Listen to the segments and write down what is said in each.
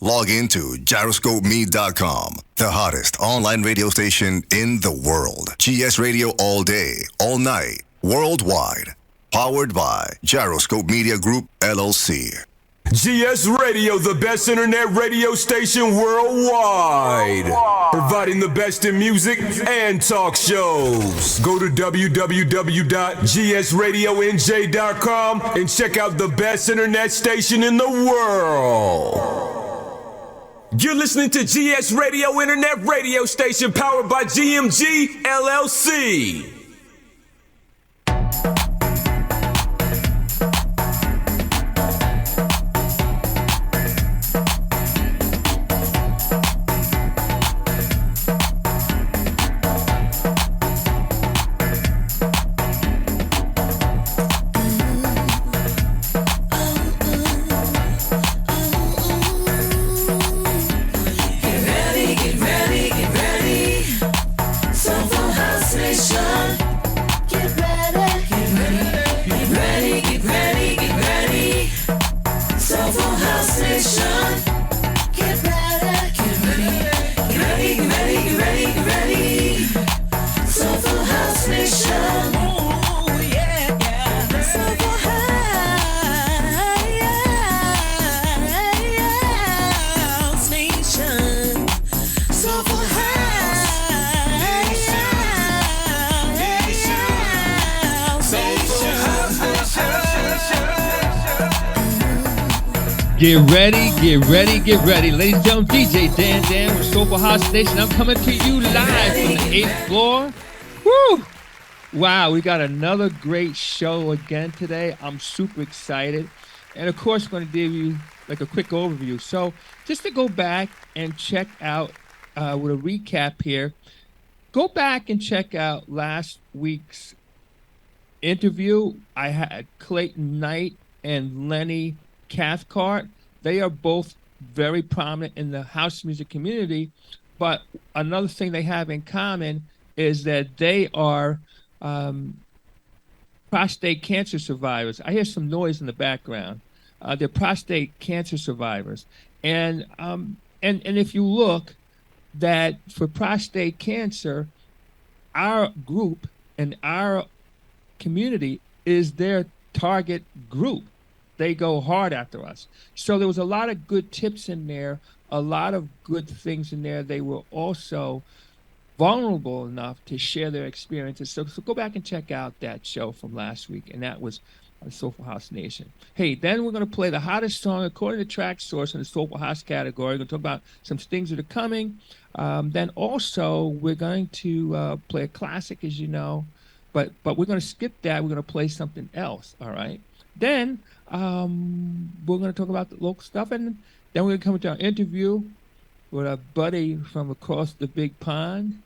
Log into gyroscopeme.com, the hottest online radio station in the world. GS Radio all day, all night, worldwide. Powered by Gyroscope Media Group, LLC. GS Radio, the best internet radio station worldwide. Providing the best in music and talk shows. Go to www.gsradionj.com and check out the best internet station in the world. You're listening to GS Radio, internet radio station powered by GMG LLC. Get ready, get ready, get ready. Ladies and gentlemen, DJ Dan with Soulful House Nation. I'm coming to you live from the 8th floor. Woo! Wow, we got another great show again today. I'm super excited. And of course, I'm going to give you like a quick overview. So just to go back and check out with a recap here, go back and check out last week's interview. I had Clayton Knight and Lenny Cathcart. They are both very prominent in the house music community, but another thing they have in common is that they are prostate cancer survivors. I hear some noise in the background. They're prostate cancer survivors, and if you look, that for prostate cancer, our group and our community is their target group. They go hard after us. So there was a lot of good tips in there, a lot of good things in there. They were also vulnerable enough to share their experiences. So go back and check out that show from last week, and that was Soulful House Nation. Hey, then we're going to play the hottest song according to Track Source in the Soulful House category. We're going to talk about some things that are coming. Then also we're going to play a classic, as you know, but we're going to skip that. We're going to play something else, all right? Then we're going to talk about the local stuff, and then we're going to come into our interview with a buddy from across the big pond,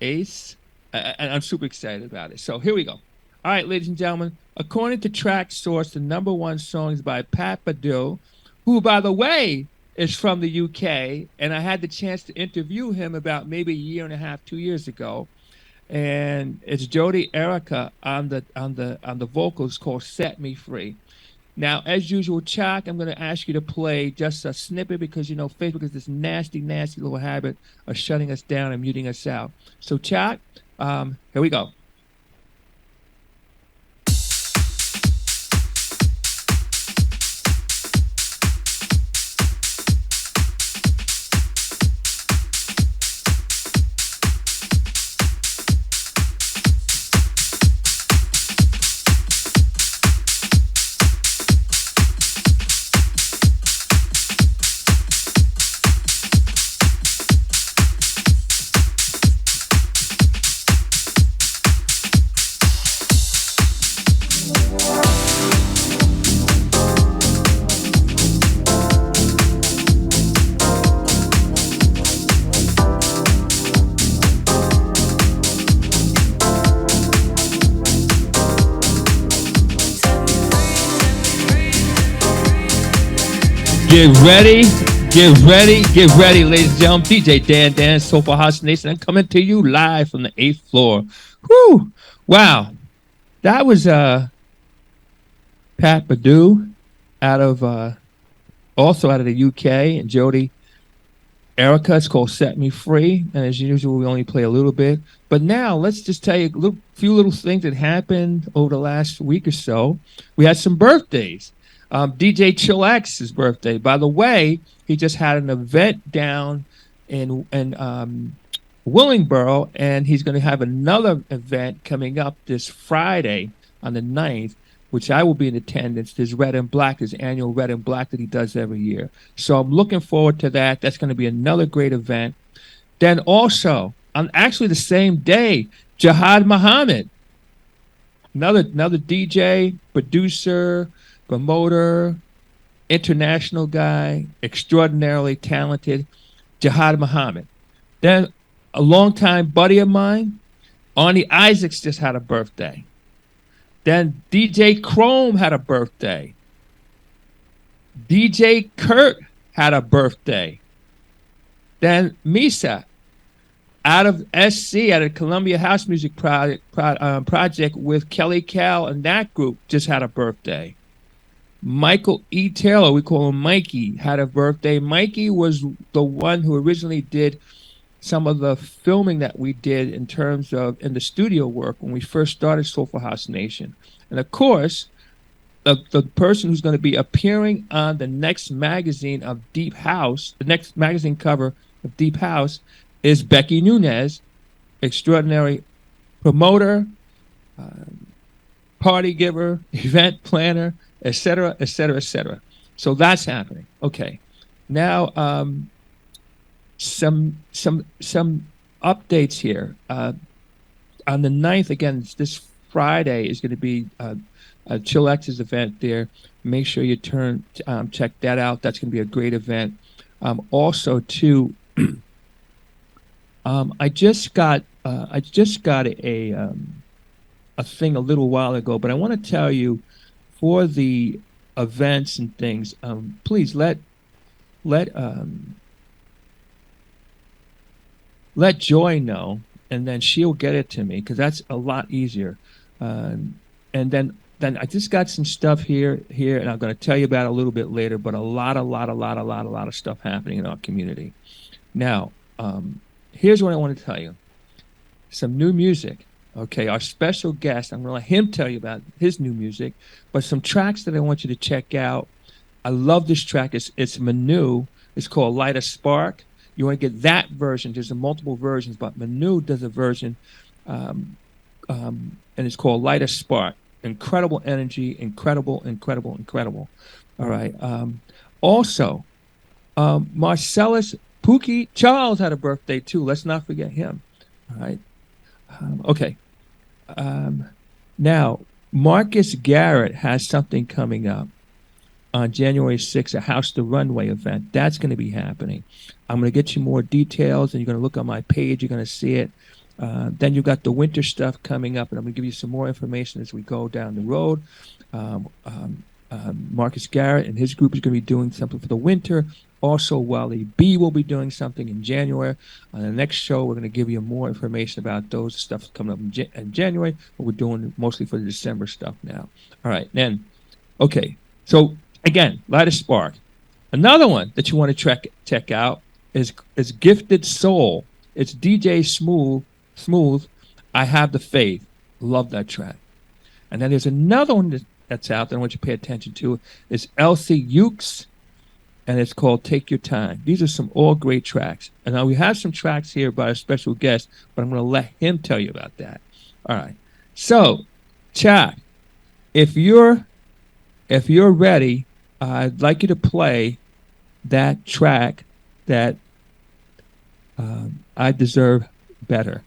Ace, and I'm super excited about it. So here we go. All right, ladies and gentlemen, according to Track Source, the number one song is by Pat Badu, who, by the way, is from the UK, and I had the chance to interview him about maybe a year and a half, 2 years ago. And it's Jody Erica on the vocals, called "Set Me Free." Now, as usual, Chuck, I'm going to ask you to play just a snippet because, you know, Facebook has this nasty, nasty little habit of shutting us down and muting us out. So, Chuck, here we go. Get ready, ladies and gentlemen. DJ Dan, Soulful House Nation. I'm coming to you live from the 8th floor. Whew! Wow, that was Pat Badu out of Also out of the UK, and Jody Erica. It's called Set Me Free. And as usual, we only play a little bit. But now let's just tell you few little things that happened over the last week or so. We had some birthdays. DJ Chillax's birthday. By the way, he just had an event down in Willingboro, and he's going to have another event coming up this Friday on the 9th, which I will be in attendance. There's Red and Black, his annual Red and Black that he does every year. So I'm looking forward to that. That's going to be another great event. Then also, on actually the same day, Jihad Muhammad, another DJ, producer, promoter, international guy, extraordinarily talented, Jihad Muhammad. Then a longtime buddy of mine, Arnie Isaacs, just had a birthday. Then DJ Chrome had a birthday. DJ Kurt had a birthday. Then Misa, out of SC, out of Columbia House Music Project with Kelly Cal and that group, just had a birthday. Michael E. Taylor, we call him Mikey, had a birthday. Mikey was the one who originally did some of the filming that we did in terms of in the studio work when we first started Soulful House Nation. And of course, the person who's going to be appearing on the next magazine of Deep House, the next magazine cover of Deep House, is Becky Nunez, extraordinary promoter, party giver, event planner, etc., etc., etc. So that's happening. Okay. Now, some updates here. On the 9th, again, this Friday is going to be Chillax's event there. Make sure you check that out. That's going to be a great event. Also, too, I just got a thing a little while ago, but I want to tell you, for the events and things, please let Joy know, and then she'll get it to me, because that's a lot easier. And then I just got some stuff here, and I'm going to tell you about it a little bit later. But a lot of stuff happening in our community. Now, here's what I want to tell you: some new music. Okay, our special guest, I'm going to let him tell you about his new music, but some tracks that I want you to check out. I love this track. It's Manu. It's called Light a Spark. You want to get that version. There's multiple versions, but Manu does a version, and it's called Light a Spark. Incredible energy, incredible. All right. Also, Marcellus Pookie Charles had a birthday too. Let's not forget him. All right. Okay. Now, Marcus Garrett has something coming up on January 6th, a House to Runway event. That's going to be happening. I'm going to get you more details, and you're going to look on my page. You're going to see it. Then you've got the winter stuff coming up, and I'm going to give you some more information as we go down the road. Marcus Garrett and his group is going to be doing something for the winter. Also, Wally B will be doing something in January. On the next show, we're going to give you more information about those stuff coming up in January, but we're doing mostly for the December stuff now. All right, then, okay. So, again, Light a Spark. Another one that you want to check out is Gifted Soul. It's DJ Smooth, I Have the Faith. Love that track. And then there's another one that's out that I want you to pay attention to. It's Elsie Ukes, and it's called Take Your Time. These are some all great tracks. And now we have some tracks here by a special guest, but I'm going to let him tell you about that. All right. So, Chuck, if you're ready, I'd like you to play that track that I Deserve Better.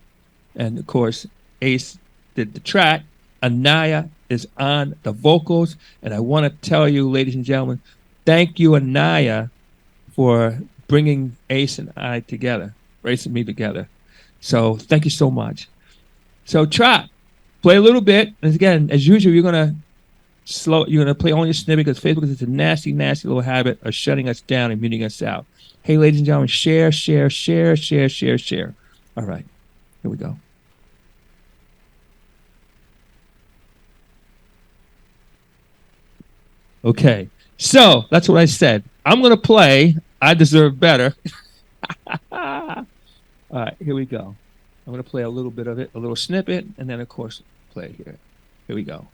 And, of course, Ace did the track. Anaya is on the vocals. And I want to tell you, ladies and gentlemen, thank you, Anaya, for bringing Ace and I together, Ace and me together. So thank you so much. So Trot, play a little bit. And again, as usual, you're going to play only a snippet, because Facebook is a nasty, nasty little habit of shutting us down and muting us out. Hey, ladies and gentlemen, share. All right, here we go. Okay. So that's what I said. I'm gonna play "I Deserve Better." All right, here we go. I'm gonna play a little bit of it, a little snippet, and then of course play here. Here we go.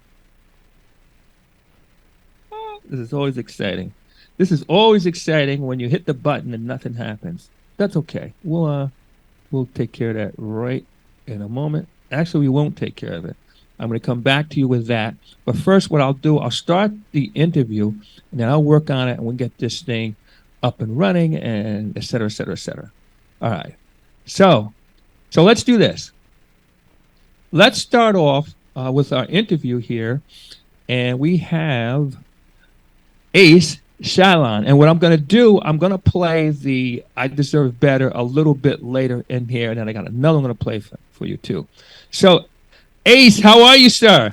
This is always exciting. This is always exciting when you hit the button and nothing happens. That's okay. We'll take care of that right in a moment. Actually, we won't take care of it. I'm going to come back to you with that. But first, what I'll do, I'll start the interview, and then I'll work on it, and we'll get this thing up and running, and et cetera, et cetera, et cetera. All right. So let's do this. Let's start off with our interview here, and we have Ace Shyllon. And what I'm going to do, I'm going to play the "I Deserve Better" a little bit later in here, and then I got another one I'm going to play for you too. So, Ace, how are you, sir?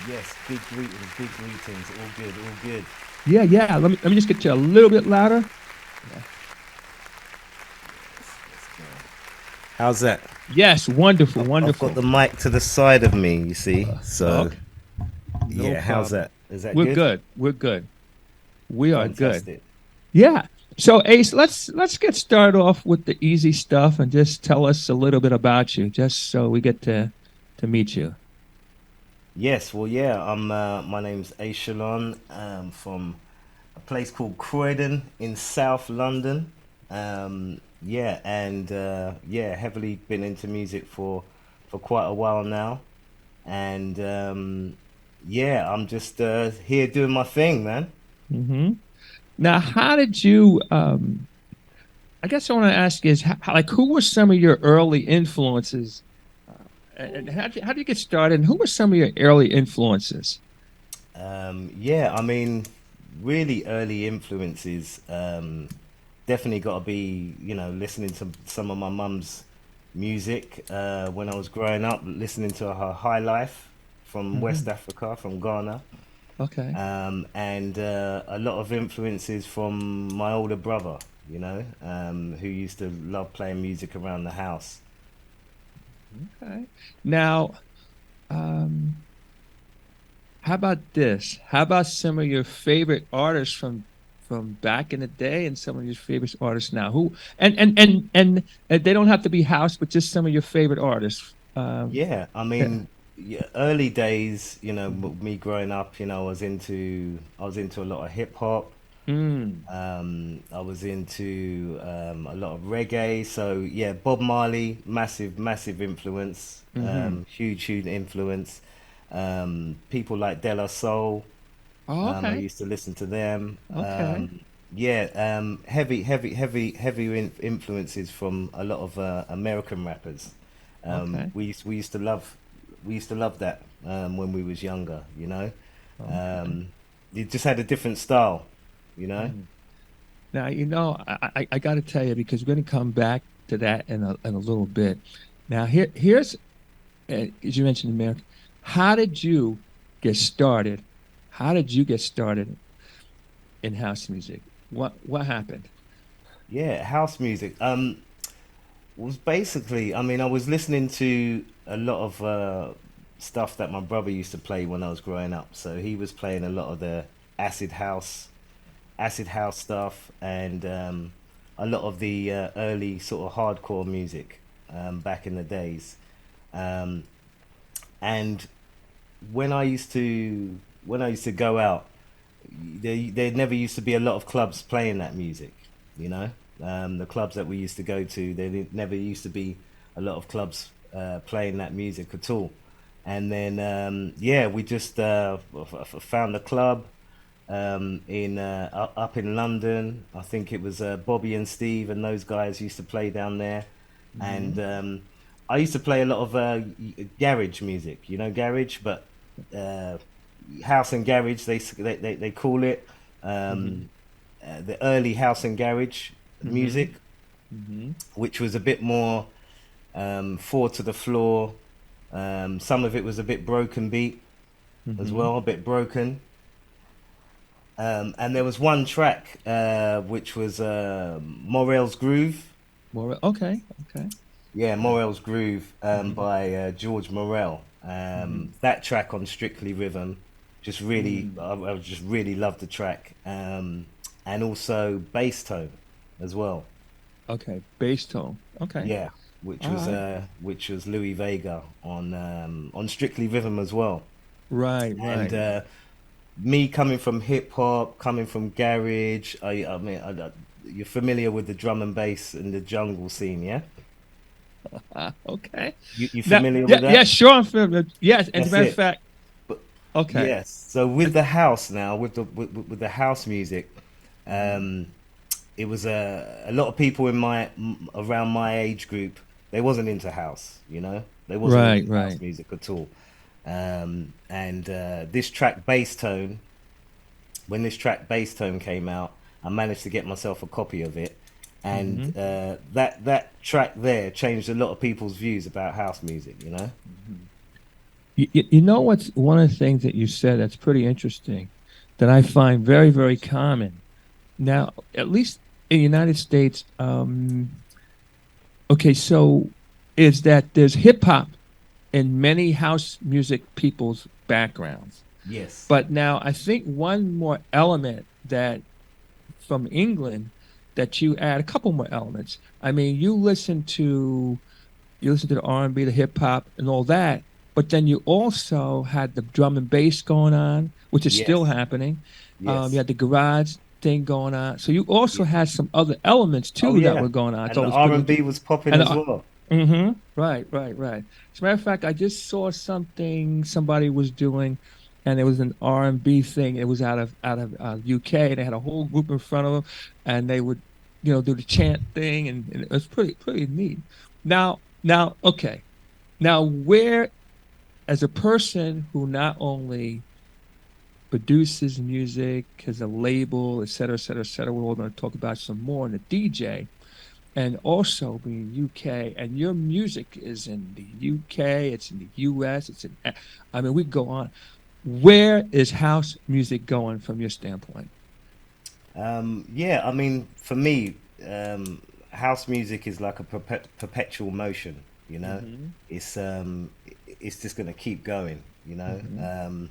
Yes, big greetings. All good. Yeah. Let me just get you a little bit louder. How's that? Yes, wonderful. I've got the mic to the side of me, you see. So, okay. No yeah, how's problem. that? Is that We're good? good. We're good. We are Fantastic. good. Yeah. So Ace, let's get started off with the easy stuff and just tell us a little bit about you, just so we get to meet you. Yes, well, yeah, my name's Shyllon, from a place called Croydon in South London. Yeah, and heavily been into music for quite a while now. And yeah, I'm just here doing my thing, man. hmm Now, how did you? I guess I want to ask is like, who were some of your early influences, and how did you get started? And who were some of your early influences? Yeah, I mean, really early influences. Definitely got to be, listening to some of my mum's music when I was growing up, listening to her High Life from hmm West Africa, from Ghana. Okay. And a lot of influences from my older brother, who used to love playing music around the house. Okay. Now, um, how about this? How about some of your favorite artists from back in the day, and some of your favorite artists now? Who and they don't have to be house, but just some of your favorite artists. Yeah, I Yeah. mean, yeah, early days, Mhm. me growing up, I was into a lot of hip hop. Mm. I was into a lot of reggae. So yeah, Bob Marley, massive influence, Mm-hmm. huge influence. People like De La Soul, Oh, I okay. used to listen to them. Okay. Yeah, heavy influences from a lot of American rappers. Okay. We used to love that when we was younger. Okay. Um, you just had a different style, you know. Mm. Now, I got to tell you, because we're going to come back to that in a little bit. Now, here's as you mentioned, America. How did you get started? How did you get started in house music? What happened? Yeah, house music. Was basically, I mean, I was listening to a lot of stuff that my brother used to play when I was growing up. So he was playing a lot of the acid house, acid house stuff, and a lot of the early sort of hardcore music back in the days. Um, and when I used to go out, there never used to be a lot of clubs playing that music, you know. The clubs that we used to go to, never used to be a lot of clubs playing that music at all. And then yeah, we just found a club in up in London. I think it was Bobby and Steve and those guys used to play down there. Mm-hmm. And I used to play a lot of garage music, garage, but uh, house and garage they call it. Mm-hmm. Um, the early house and garage Mm-hmm. music, Mm-hmm. which was a bit more four to the floor. Some of it was a bit broken beat as Mm-hmm. well, a bit broken. And there was one track which was Morel's Groove. More. Okay. Okay. Yeah, Morel's Groove Mm-hmm. by George Morel. Mm-hmm. That track on Strictly Rhythm, just really, Mm. I just really loved the track. and also bass tone as well. Okay, bass tone. Okay. Yeah, All right. which was Louis Vega on Strictly Rhythm as well. Right, And right. me coming from hip hop, coming from garage, you're familiar with the drum and bass and the jungle scene, yeah? Okay. You Now, familiar yeah, with yeah, that? sure. I'm familiar. Yes, as a That's matter of it. fact. But Okay. yes, so with the house now, with the house music, Mhm. um, it was a lot of people in around my age group. They wasn't into house, you know. They wasn't Right, into house right. music at all. And this track bass tone, when this track bass tone came out, I managed to get myself a copy of it, and Hmm. that track there changed a lot of people's views about house music. You know. You know what's one of the things that you said that's pretty interesting that I find very, very common. Now, at least in the United States, okay, so is that there's hip hop in many house music people's backgrounds. Yes. But now I think one more element that from England that you add a couple more elements. I mean, you listen to the R&B, the hip hop, and all that, but then you also had the drum and bass going on, which is still Yes. happening. You Yes. had the garage thing going on, so you also Yeah. had some other elements Oh too that yeah. were going on. And So it the was R pretty and B interesting. was popping And as well. right, right, right. As a matter of fact, I just saw something somebody was doing, and it was an R&B thing. It was out of UK. They had a whole group in front of them, and they would, do the chant thing, and it was pretty neat. Now, okay. Now, where as a person who not only produces music, has a label, et cetera, et cetera, et cetera, we're all going to talk about some more in the DJ, and also being UK, and your music is in the UK, it's in the US, I mean, we go on. Where is house music going from your standpoint? Yeah, I mean, for me, house music is like a perpetual motion. You know, Hmm. it's um, it's just gonna keep going. You know, Hmm.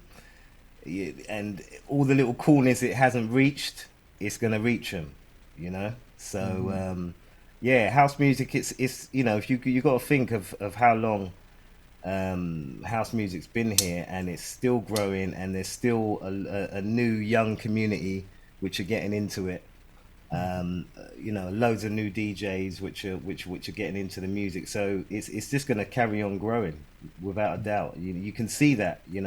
and all the little corners it hasn't reached, it's gonna reach them. You know, so Hmm. yeah, house music. It's if you got to think of how long house music's been here, and it's still growing, and there's still a new young community which are getting into it. Loads of new DJs which are getting into the music. So it's just going to carry on growing without a doubt. You can see that. You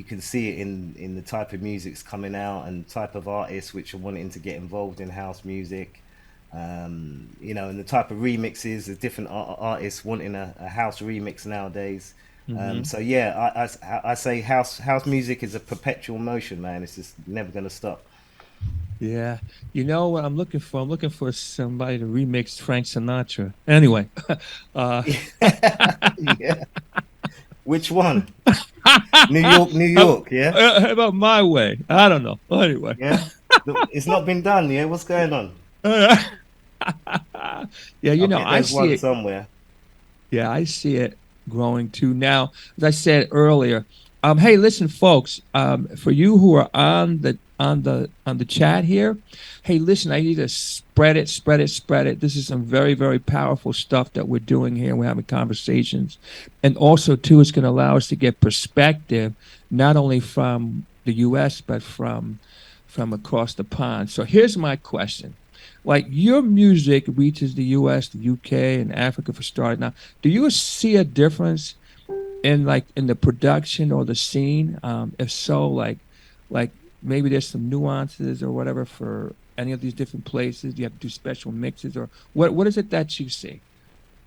can see it in the type of music's coming out and type of artists which are wanting to get involved in house music. And the type of remixes, the different artists wanting a house remix nowadays. Hmm. So yeah, I say house music is a perpetual motion, man. It's just never gonna stop. Yeah. You know what I'm looking for? I'm looking for somebody to remix Frank Sinatra. Anyway, uh, Yeah. Which one? New York, New how, York. Yeah, how about my way? I don't know. Anyway. yeah. It's not been done. Yeah, what's going on? Yeah, I bet I there's see one it. somewhere. Yeah, I see it growing too. Now, as I said earlier, hey, listen, folks, for you who are on the chat here, hey, listen, I need to spread it, spread it, spread it. This is some very, very powerful stuff that we're doing here. We're having conversations, and also too, it's going to allow us to get perspective not only from the U.S. but from across the pond. So here's my question: like your music reaches the US, the UK, and Africa for start now. Do you see a difference in the production or the scene? If so, like maybe there's some nuances or whatever for any of these different places. Do you have to do special mixes or what is it that you see?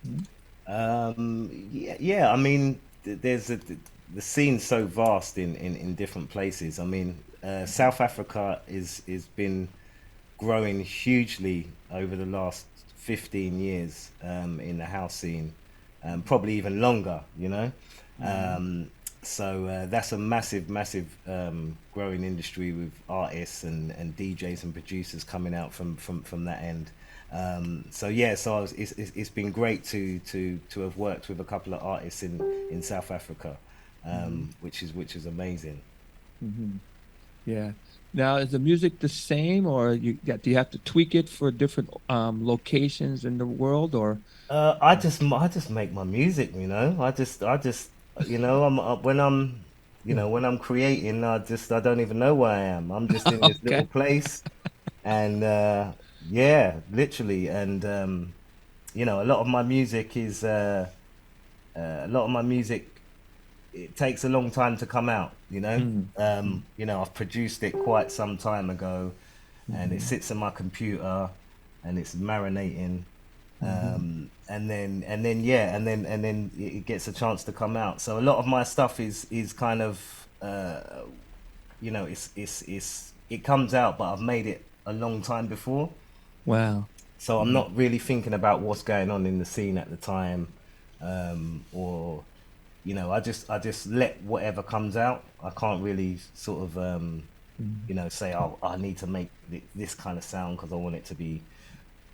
Mhm. Yeah. I mean, the scene's so vast in different places. I mean, South Africa is been growing hugely over the last 15 years in the house scene, probably even longer, you know. Mhm. So that's a massive growing industry with artists and DJs and producers coming out from that end. So yeah, so it's been great to have worked with a couple of artists in South Africa, Mhm. which is amazing. Mhm. Yeah. Now, is the music the same, or do you have to tweak it for different locations in the world, or? I just make my music, I just when I'm when I'm creating, I don't even know where I am. I'm just in this little Okay. place, and yeah, literally, and a lot of my music is a lot of my music, it takes a long time to come out. Mm, I've produced it quite some time ago, and it mm-hmm, sits on my computer, and it's marinating, mm-hmm. and then it gets a chance to come out. So a lot of my stuff is kind of it comes out, but I've made it a long time before, Wow. so I'm Mm, not really thinking about what's going on in the scene at the time, or I just let whatever comes out. I can't really sort of mm, say, oh, I need to make this kind of sound because I want it to be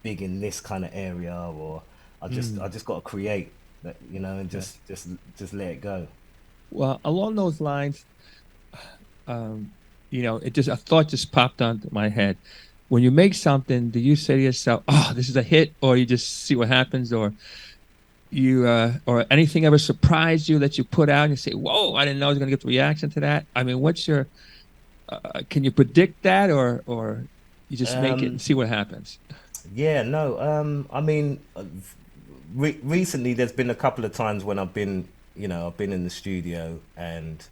big in this kind of area, or I just mm. I just got to create that, and Yeah. just let it go. Well, along those lines, um, a thought just popped onto my head. When you make something, do you say to yourself, "Oh, this is a hit," or you just see what happens, or anything ever surprised you that you put out and you say, "Whoa, I didn't know I was going to get the reaction to that." I mean, can you predict that, or you just make it and Um, see what happens? yeah, no, I mean, recently there's been a couple of times when I've been in the studio, and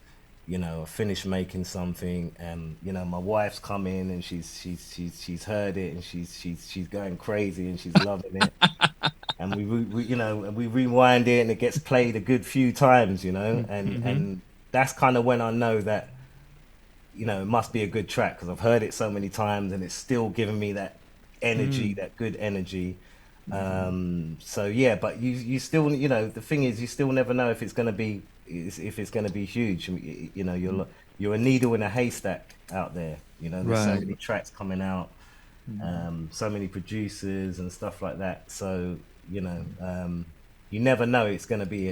I finished making something, and my wife's come in, and she's heard it, and she's going crazy, and she's loving it, and we rewind it, and it gets played a good few times, and Mm-hmm. and that's kind of when I know that it must be a good track, because I've heard it so many times, and it's still giving me that energy, Mm, that good energy. mm-hmm. So yeah, but you still, the thing is, you still never know if it's going to be, if it's going to be huge. I mean, you're a needle in a haystack out there. There's so Right. many tracks coming out, Mm-hmm. so many producers and stuff like that. So you never know it's going to be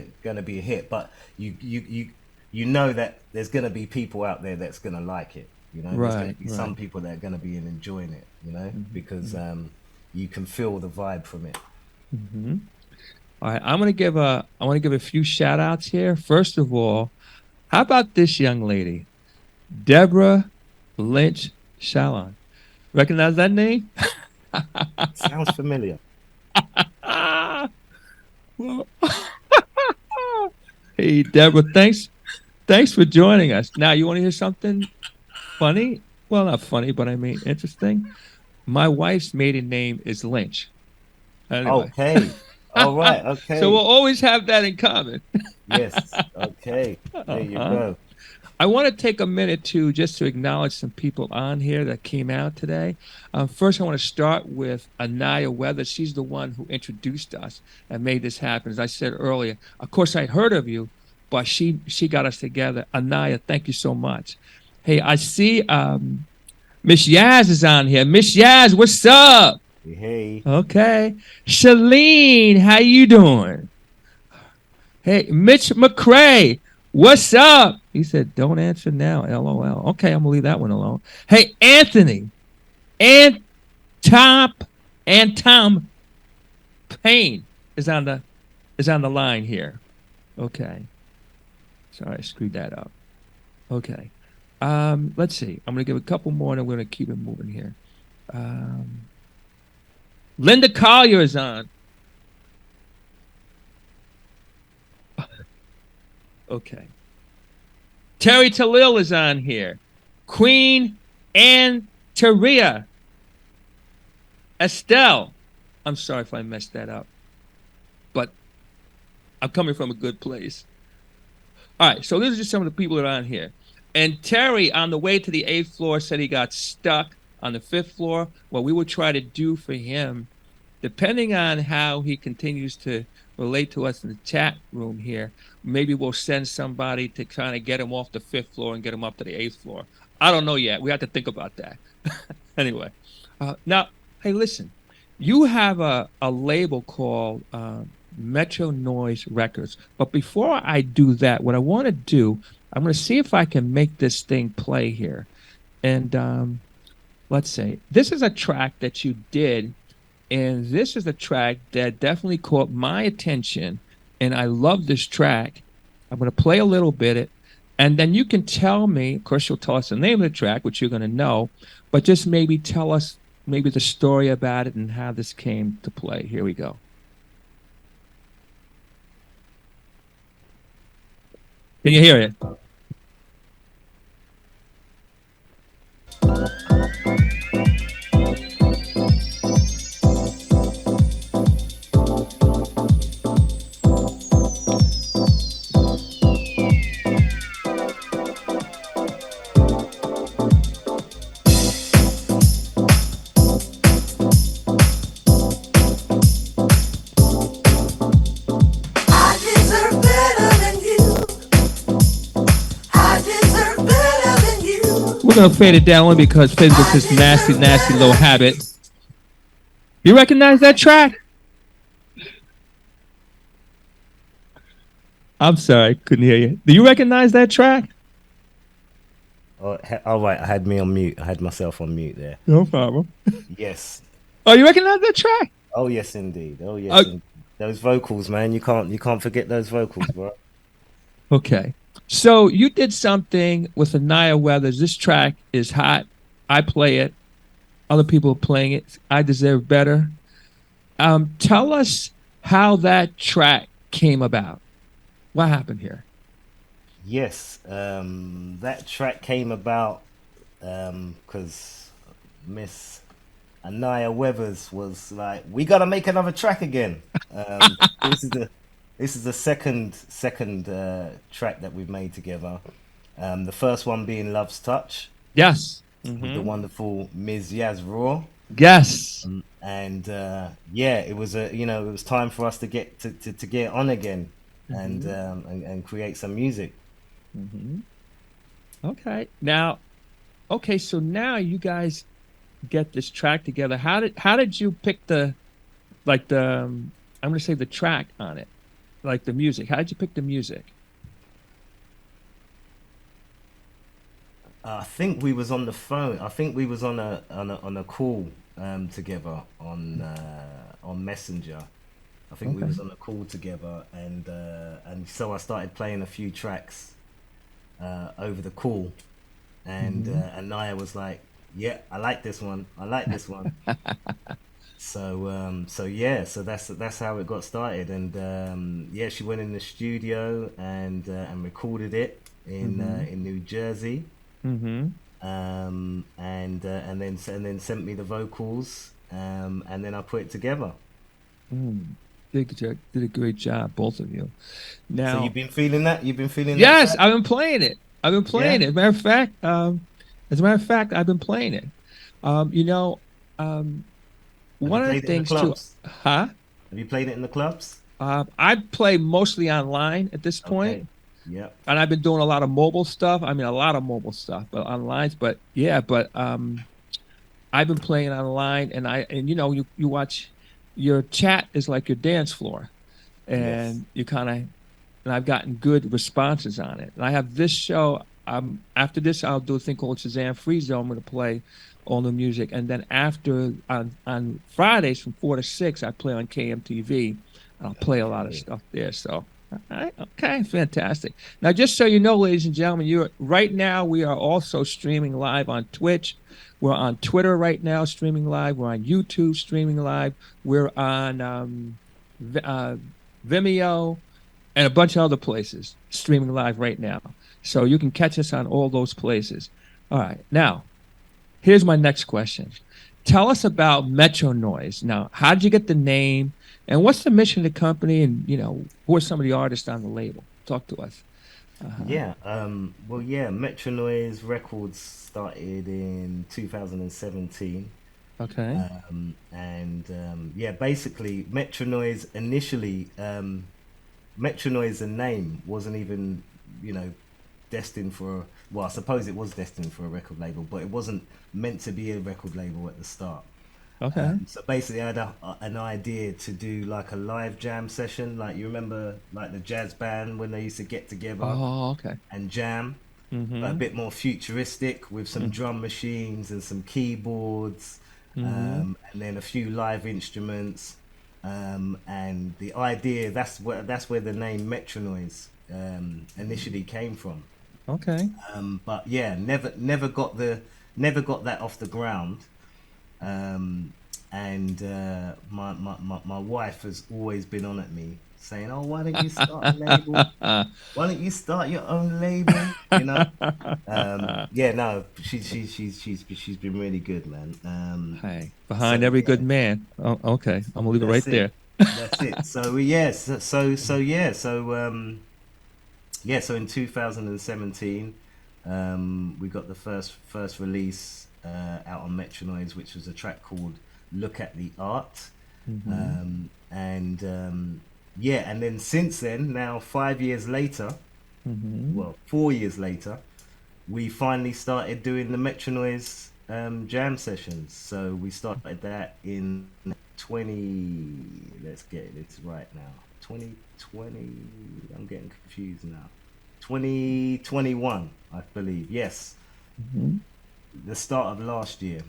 a hit, but you know that there's going to be people out there that's going to like it. There's going Right. to be some Right. people that are going to be enjoying it. Because Mm-hmm. you can feel the vibe from it. Mm-hmm. All right. I want to give a few shout outs here. First of all, how about this young lady, Deborah Lynch Shyllon? Recognize that name? Sounds familiar. Ah, well, hey, Deborah, thanks for joining us. Now, you want to hear something funny? Well, not funny, but I mean interesting. My wife's maiden name is Lynch. Anyway, Okay. All right. so we'll Okay. always have that in common. Yes. Okay. There you Uh-huh. go. I want to take a minute to just to acknowledge some people on here that came out today. First, I want to start with Anaya Weathers. She's the one who introduced us and made this happen. As I said earlier, of course, I'd heard of you, but she got us together. Anaya, thank you so much. Hey, I see Miss Yaz is on here. Miss Yaz, what's up? Hey. Okay. Shalene, how you doing? Hey, Mitch McCrae, what's up? He said, don't answer now, LOL. Okay, I'm gonna leave that one alone. Hey, Anthony, and Tom Payne is on the line here. Okay. Sorry, I screwed that up. Okay. Let's see. I'm gonna give a couple more and we're gonna keep it moving here. Um, Linda Collier is on. Okay. Terry Talil is on here. Queen Anne Taria. Estelle. I'm sorry if I messed that up, but I'm coming from a good place. All right, so these are just some of the people that are on here. And Terry, on the way to the 8th floor, said he got stuck on the 5th floor. What we will try to do for him, depending on how he continues to relate to us in the chat room here, maybe we'll send somebody to kind of get him off the 5th floor and get him up to the 8th floor. I don't know yet. We have to think about that. Anyway, now, hey, listen, you have a label called Metronoyz Records. But before I do that, what I want to do, I'm going to see if I can make this thing play here. And let's see. This is a track that you did, and this is a track that definitely caught my attention. And I love this track. I'm going to play a little bit, and then you can tell me. Of course, you'll tell us the name of the track, which you're going to know, but just maybe tell us maybe the story about it and how this came to play. Here we go. Can you hear it? We're gonna fade it down only because Fizz with this nasty little habit. You recognize that track? I'm sorry, couldn't hear you. Do you recognize that track? Oh, all right. I had me on mute. I had myself on mute there. No problem. Yes. Oh, you recognize that track? Oh yes, indeed. Oh yes. Indeed. Those vocals, man. You can't forget those vocals, bro. Okay. So you did something with Anaya Weathers. This track is hot. I play it. Other people are playing it. I deserve better. Tell us how that track came about. What happened here? Yes, that track came about because Miss Anaya Weathers was like, "We gotta make another track again." This is the second track that we've made together. The first one being "Love's Touch." Yes. With the wonderful Ms. Yaz Raw. Yes. And yeah, it was it was time for us to get to get on again and create some music. Okay. So now you guys get this track together. How did you pick the I'm gonna say the track on it, like the music? How did you pick the music? I think we was on the phone. I think we was on a call together on Messenger. I think we was on a call together, and so I started playing a few tracks over the call, and Anaya was like, "Yeah, I like this one. I like this one." So that's how it got started, and yeah, she went in the studio and recorded it in New Jersey. And then sent me the vocals, and then I put it together. Did a great job, both of you. Now, so you've been feeling that? Yes, that I've been playing it. As a matter of fact, I've been playing it. One of the things too. Huh? Have you played it in the clubs? I play mostly online at this point. Okay. Yeah. And I've been doing a lot of mobile stuff. I mean, a lot of mobile stuff, but online. But yeah, I've been playing online, and you watch, your chat is like your dance floor, and you kind of, and I've gotten good responses on it. And I have this show. After this, I'll do a thing called Shazam Free Zone. I'm going to play all the music, and then after on Fridays from 4 to 6, I play on KMTV. And I'll play a lot of stuff there. So. All right. Okay. Fantastic. Now, just so you know, ladies and gentlemen, right now we are also streaming live on Twitch. We're on Twitter right now, streaming live. We're on YouTube, streaming live. We're on Vimeo and a bunch of other places, streaming live right now. So you can catch us on all those places. All right. Now, here's my next question. Tell us about Metronoyz. Now, how did you get the name? And what's the mission of the company? And, who are some of the artists on the label? Talk to us. Yeah. Metronoyz Records started in 2017. Okay. Basically, Metronoyz initially, Metronoyz, the name wasn't even, destined for, well, I suppose it was destined for a record label, but it wasn't meant to be a record label at the start. Okay. So basically, I had an idea to do like a live jam session, like you remember, like the jazz band when they used to get together. Oh, okay. And jam. but a bit more futuristic with some drum machines and some keyboards, and then a few live instruments. And the idea, that's where the name Metronoyz initially came from. Okay. But yeah, never got that off the ground. And my wife has always been on at me saying, "Oh, why don't you start a label? Why don't you start your own label?" You know. Yeah, no, she's been really good, man. Hey, behind So every yeah, good man. Oh, okay. I'm gonna leave it right that's it. there. That's it. So yes, so in 2017, we got the first release out on Metronoyz, which was a track called "Look at the Art," yeah, and then since then, now 5 years later, well, 4 years later, we finally started doing the Metronoyz jam sessions. So we started that in let's get it right now, 2020. I'm getting confused now. 2021, I believe. Yes, the start of last year,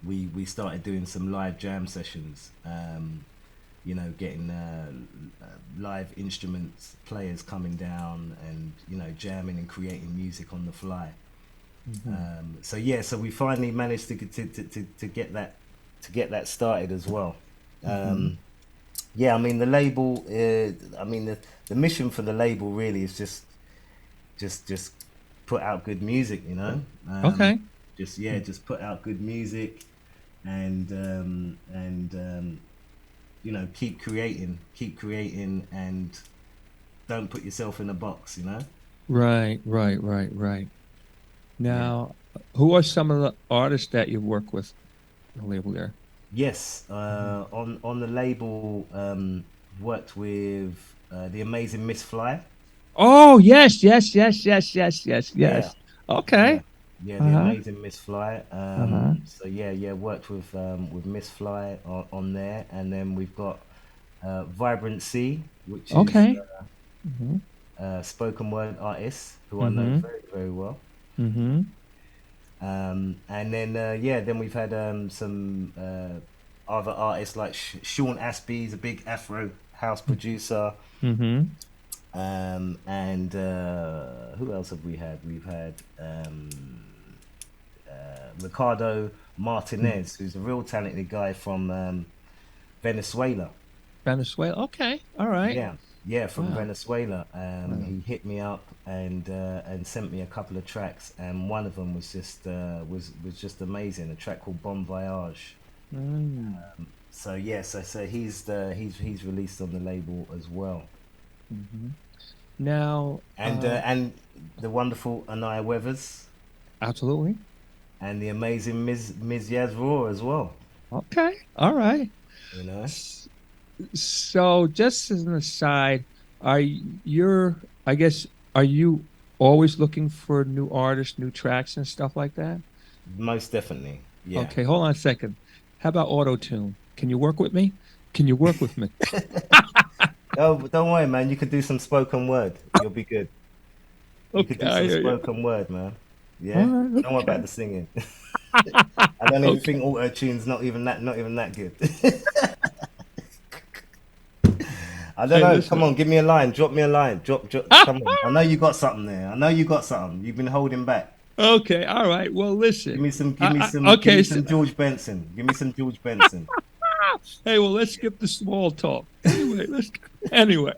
we started doing some live jam sessions. You know, getting live instruments players coming down and, you know, jamming and creating music on the fly. So yeah, so we finally managed to get that started as well. Yeah, I mean the label. I mean the mission for the label really is just put out good music, you know. Okay. Just put out good music, and you know, keep creating, and don't put yourself in a box, you know. Right. Now, who are some of the artists that you work with on the label there? Yes, on the label, worked with the amazing Miss Fly. Oh, yes. Yeah, Okay. yeah, the Uh-huh. amazing Miss Fly. Uh-huh. So yeah, worked with Miss Fly on there, and then we've got Vibrancy, which is Okay. Mm-hmm. spoken word artist who I know Mm-hmm. very very well. Mm-hmm. And then yeah, then we've had some other artists like Sean Aspey's a big Afro house producer. Mm-hmm. And who else have we had? We've had Ricardo Martinez, who's a real talented guy from Venezuela. Venezuela. Okay. All right. Yeah, from Wow. Venezuela. Wow. He hit me up and sent me a couple of tracks, and one of them was just amazing. A track called Bon Voyage. Mm. So yeah, so he's released on the label as well. Mm-hmm. Now, And the wonderful Anaya Weathers absolutely. and the amazing Ms. Yazroor as well. Okay. All right. You know. So, just as an aside, are you're, I guess, are you always looking for new artists, new tracks, and stuff like that? Most definitely. Yeah. Okay, hold on a second. How about auto tune? Can you work with me? Can you work with me? Oh, don't worry, man. You can do some spoken word. You'll be good. You could Okay, do I some hear you. spoken word, man. All Yeah. right, Don't worry about okay. the singing. I don't even Okay. think auto tune's not even that good. I don't Hey, know. Come listen. on, give me a line. Drop me a line. Drop. Come on. I know you got something there. I know you got something. You've been holding back. Okay, all right. Well, Give listen. me some. Give me Okay. So, some George Benson. Give me some George Benson. hey, well, let's skip the small talk. Anyway, anyway.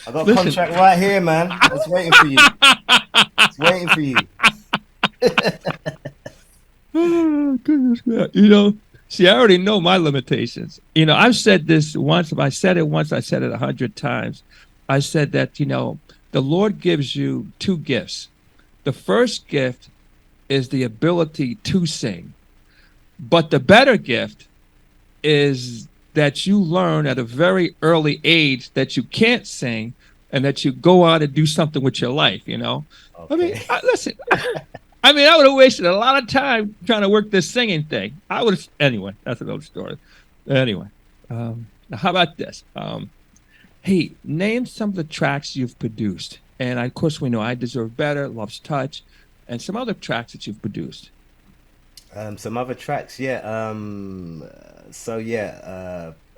I got a Listen. contract right here, man. It's waiting for you. It's waiting for you. Oh, goodness, God. You know, see, I already know my limitations. You know, I've said this once. If I said it once, I said it 100 times. I said that, you know, the Lord gives you two gifts. The first gift is the ability to sing, but the better gift is that you learn at a very early age that you can't sing and that you go out and do something with your life, you know? I mean, Okay. listen, I mean, I would have wasted a lot of time trying to work this singing thing. I would have, anyway, that's another story. Anyway, now how about this? Hey, name some of the tracks you've produced And of course, we know I Deserve Better, Love's Touch, and some other tracks that you've produced. Some other tracks, yeah.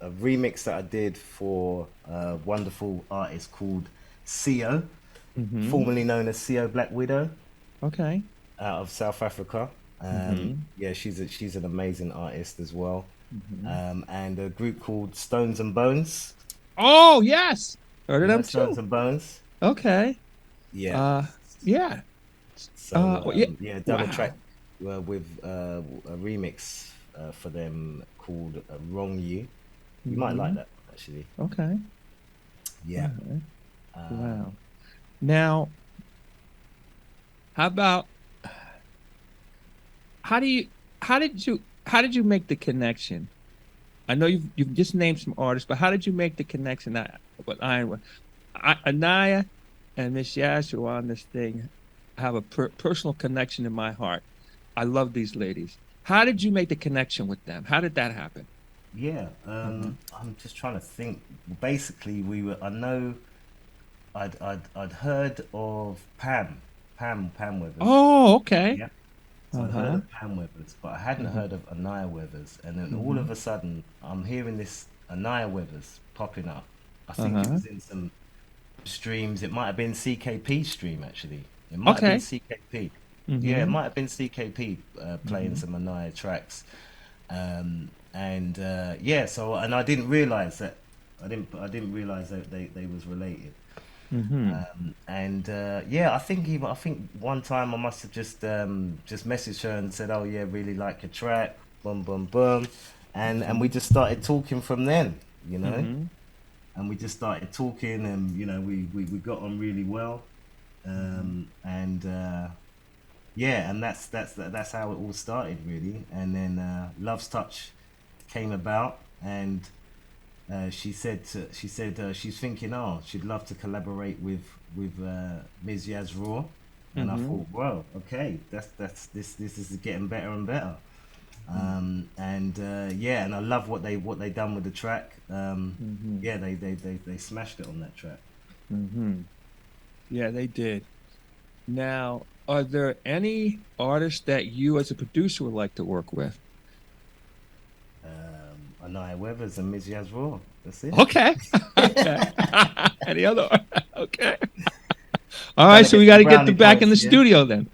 A remix that I did for a wonderful artist called CO, formerly known as CO Black Widow, Okay. out of South Africa. Yeah, she's an amazing artist as well. And a group called Stones and Bones. Oh, yes. Heard of You know them Stones too. and Bones. Okay. Yeah. Yeah. So Yeah. yeah, done a Wow. track with a remix for them called "Wrong You." You might like that actually. Okay. Yeah. Wow. Now, how about how did you make the connection? I know you've just named some artists, but how did you make the connection? Anaya and Miss Yash, who are on this thing, have a personal connection in my heart. I love these ladies. How did you make the connection with them? How did that happen? Yeah. I'm just trying to think. Basically, I know. I'd heard of Pam Weathers. Oh, okay. Yeah. So I'd heard of Pam Weathers, but I hadn't heard of Anaya Weathers. And then all of a sudden, I'm hearing this Anaya Weathers popping up. I think it was in some streams. It might have been CKP stream, actually. It might have been CKP. Yeah, it might have been CKP playing some Anaya tracks. Yeah, so, and I didn't realize that. I didn't realize that they was related. Yeah, I think one time I must have just messaged her and said, "Oh yeah, really like your track, boom boom boom," and we just started talking from then, you know, and we just started talking, and you know, we got on really well, yeah, and that's how it all started really, and then Love's Touch came about, and she said she's thinking, oh, she'd love to collaborate with Ms. Yaz Raw, and I thought, well, okay, this is getting better and better, yeah, and I love what they done with the track. Yeah, they smashed it on that track. Yeah, they did. Now, are there any artists that you as a producer would like to work with? Anaya Weathers and Ms. Yaz Raw. That's it. Okay. Okay. Any other? Okay. All right, so we got to get them back in the studio then.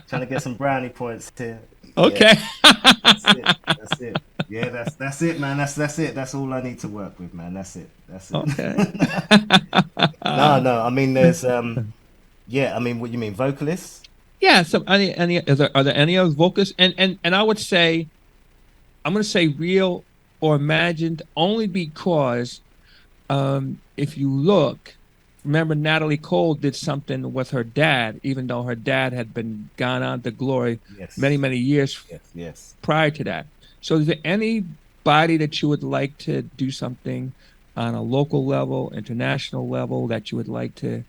Trying to get some brownie points here. Okay. Yeah. That's it. Yeah, that's it, man. That's it. That's all I need to work with, man. That's it. Okay. No. I mean, there's yeah. I mean, what you mean, vocalists? Yeah. So, are there any other vocalists? And I would say, I'm going to say real or imagined, only because if you look, remember Natalie Cole did something with her dad, even though her dad had been gone on to glory many years prior to that. So is there anybody that you would like to do something on a local level, international level, that you would like to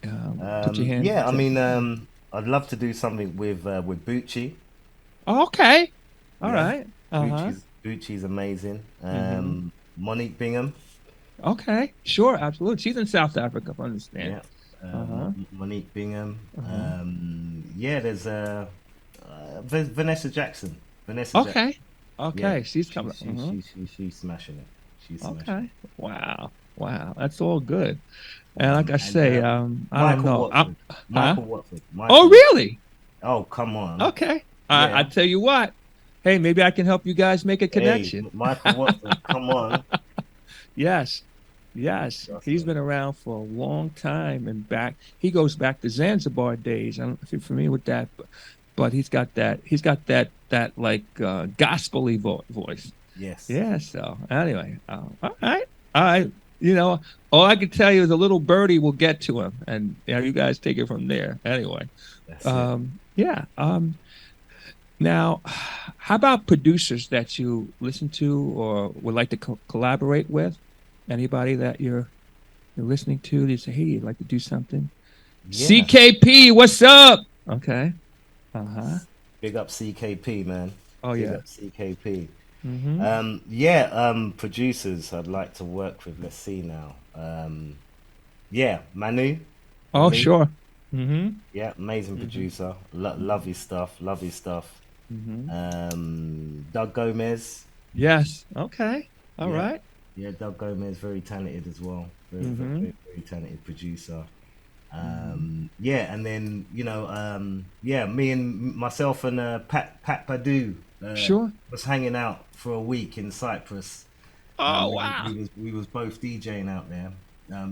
put your hand? Yeah, I mean, I'd love to do something with Bucci. Okay. All right. Bucci's amazing. Monique Bingham. Okay, sure, absolutely. She's in South Africa, if I understand. Yeah. Monique Bingham. Yeah, there's Vanessa Jackson. Okay. Okay, Yeah, she's coming. she's smashing it. She's smashing it. Okay. Wow. That's all good. And like I say, I don't know. Michael Watford. Oh, really? Oh, come on. Okay. Yeah. I tell you what. Hey, maybe I can help you guys make a connection. Hey, Michael Watford, come on. Yes. He's been around for a long time, and he goes back to Zanzibar days. I don't know if you're familiar with that, but he's got that like gospel-y voice. Yes. Yeah. So anyway, all right. You know, all I can tell you is a little birdie will get to him, and you guys take it from there. Anyway. That's it. Yeah. Now, how about producers that you listen to or would like to collaborate with? Anybody that you're listening to, they say, hey, you'd like to do something? Yeah. CKP, what's up? Okay. Big up CKP, man. Oh, yeah. Big up CKP. Producers I'd like to work with. Let's see now. Yeah, Manu. Oh, me. sure. Mm-hmm. Yeah, amazing producer. Love his stuff. Love his stuff. Mm-hmm. Doug Gomez. Yes. Okay. All Yeah, right. yeah, Doug Gomez, very talented as well. Mm-hmm. Very talented producer. Mm-hmm. Yeah, and then yeah, me and myself and Pat Padu Sure. was hanging out for a week in Cyprus. Oh, wow. We was both DJing out there.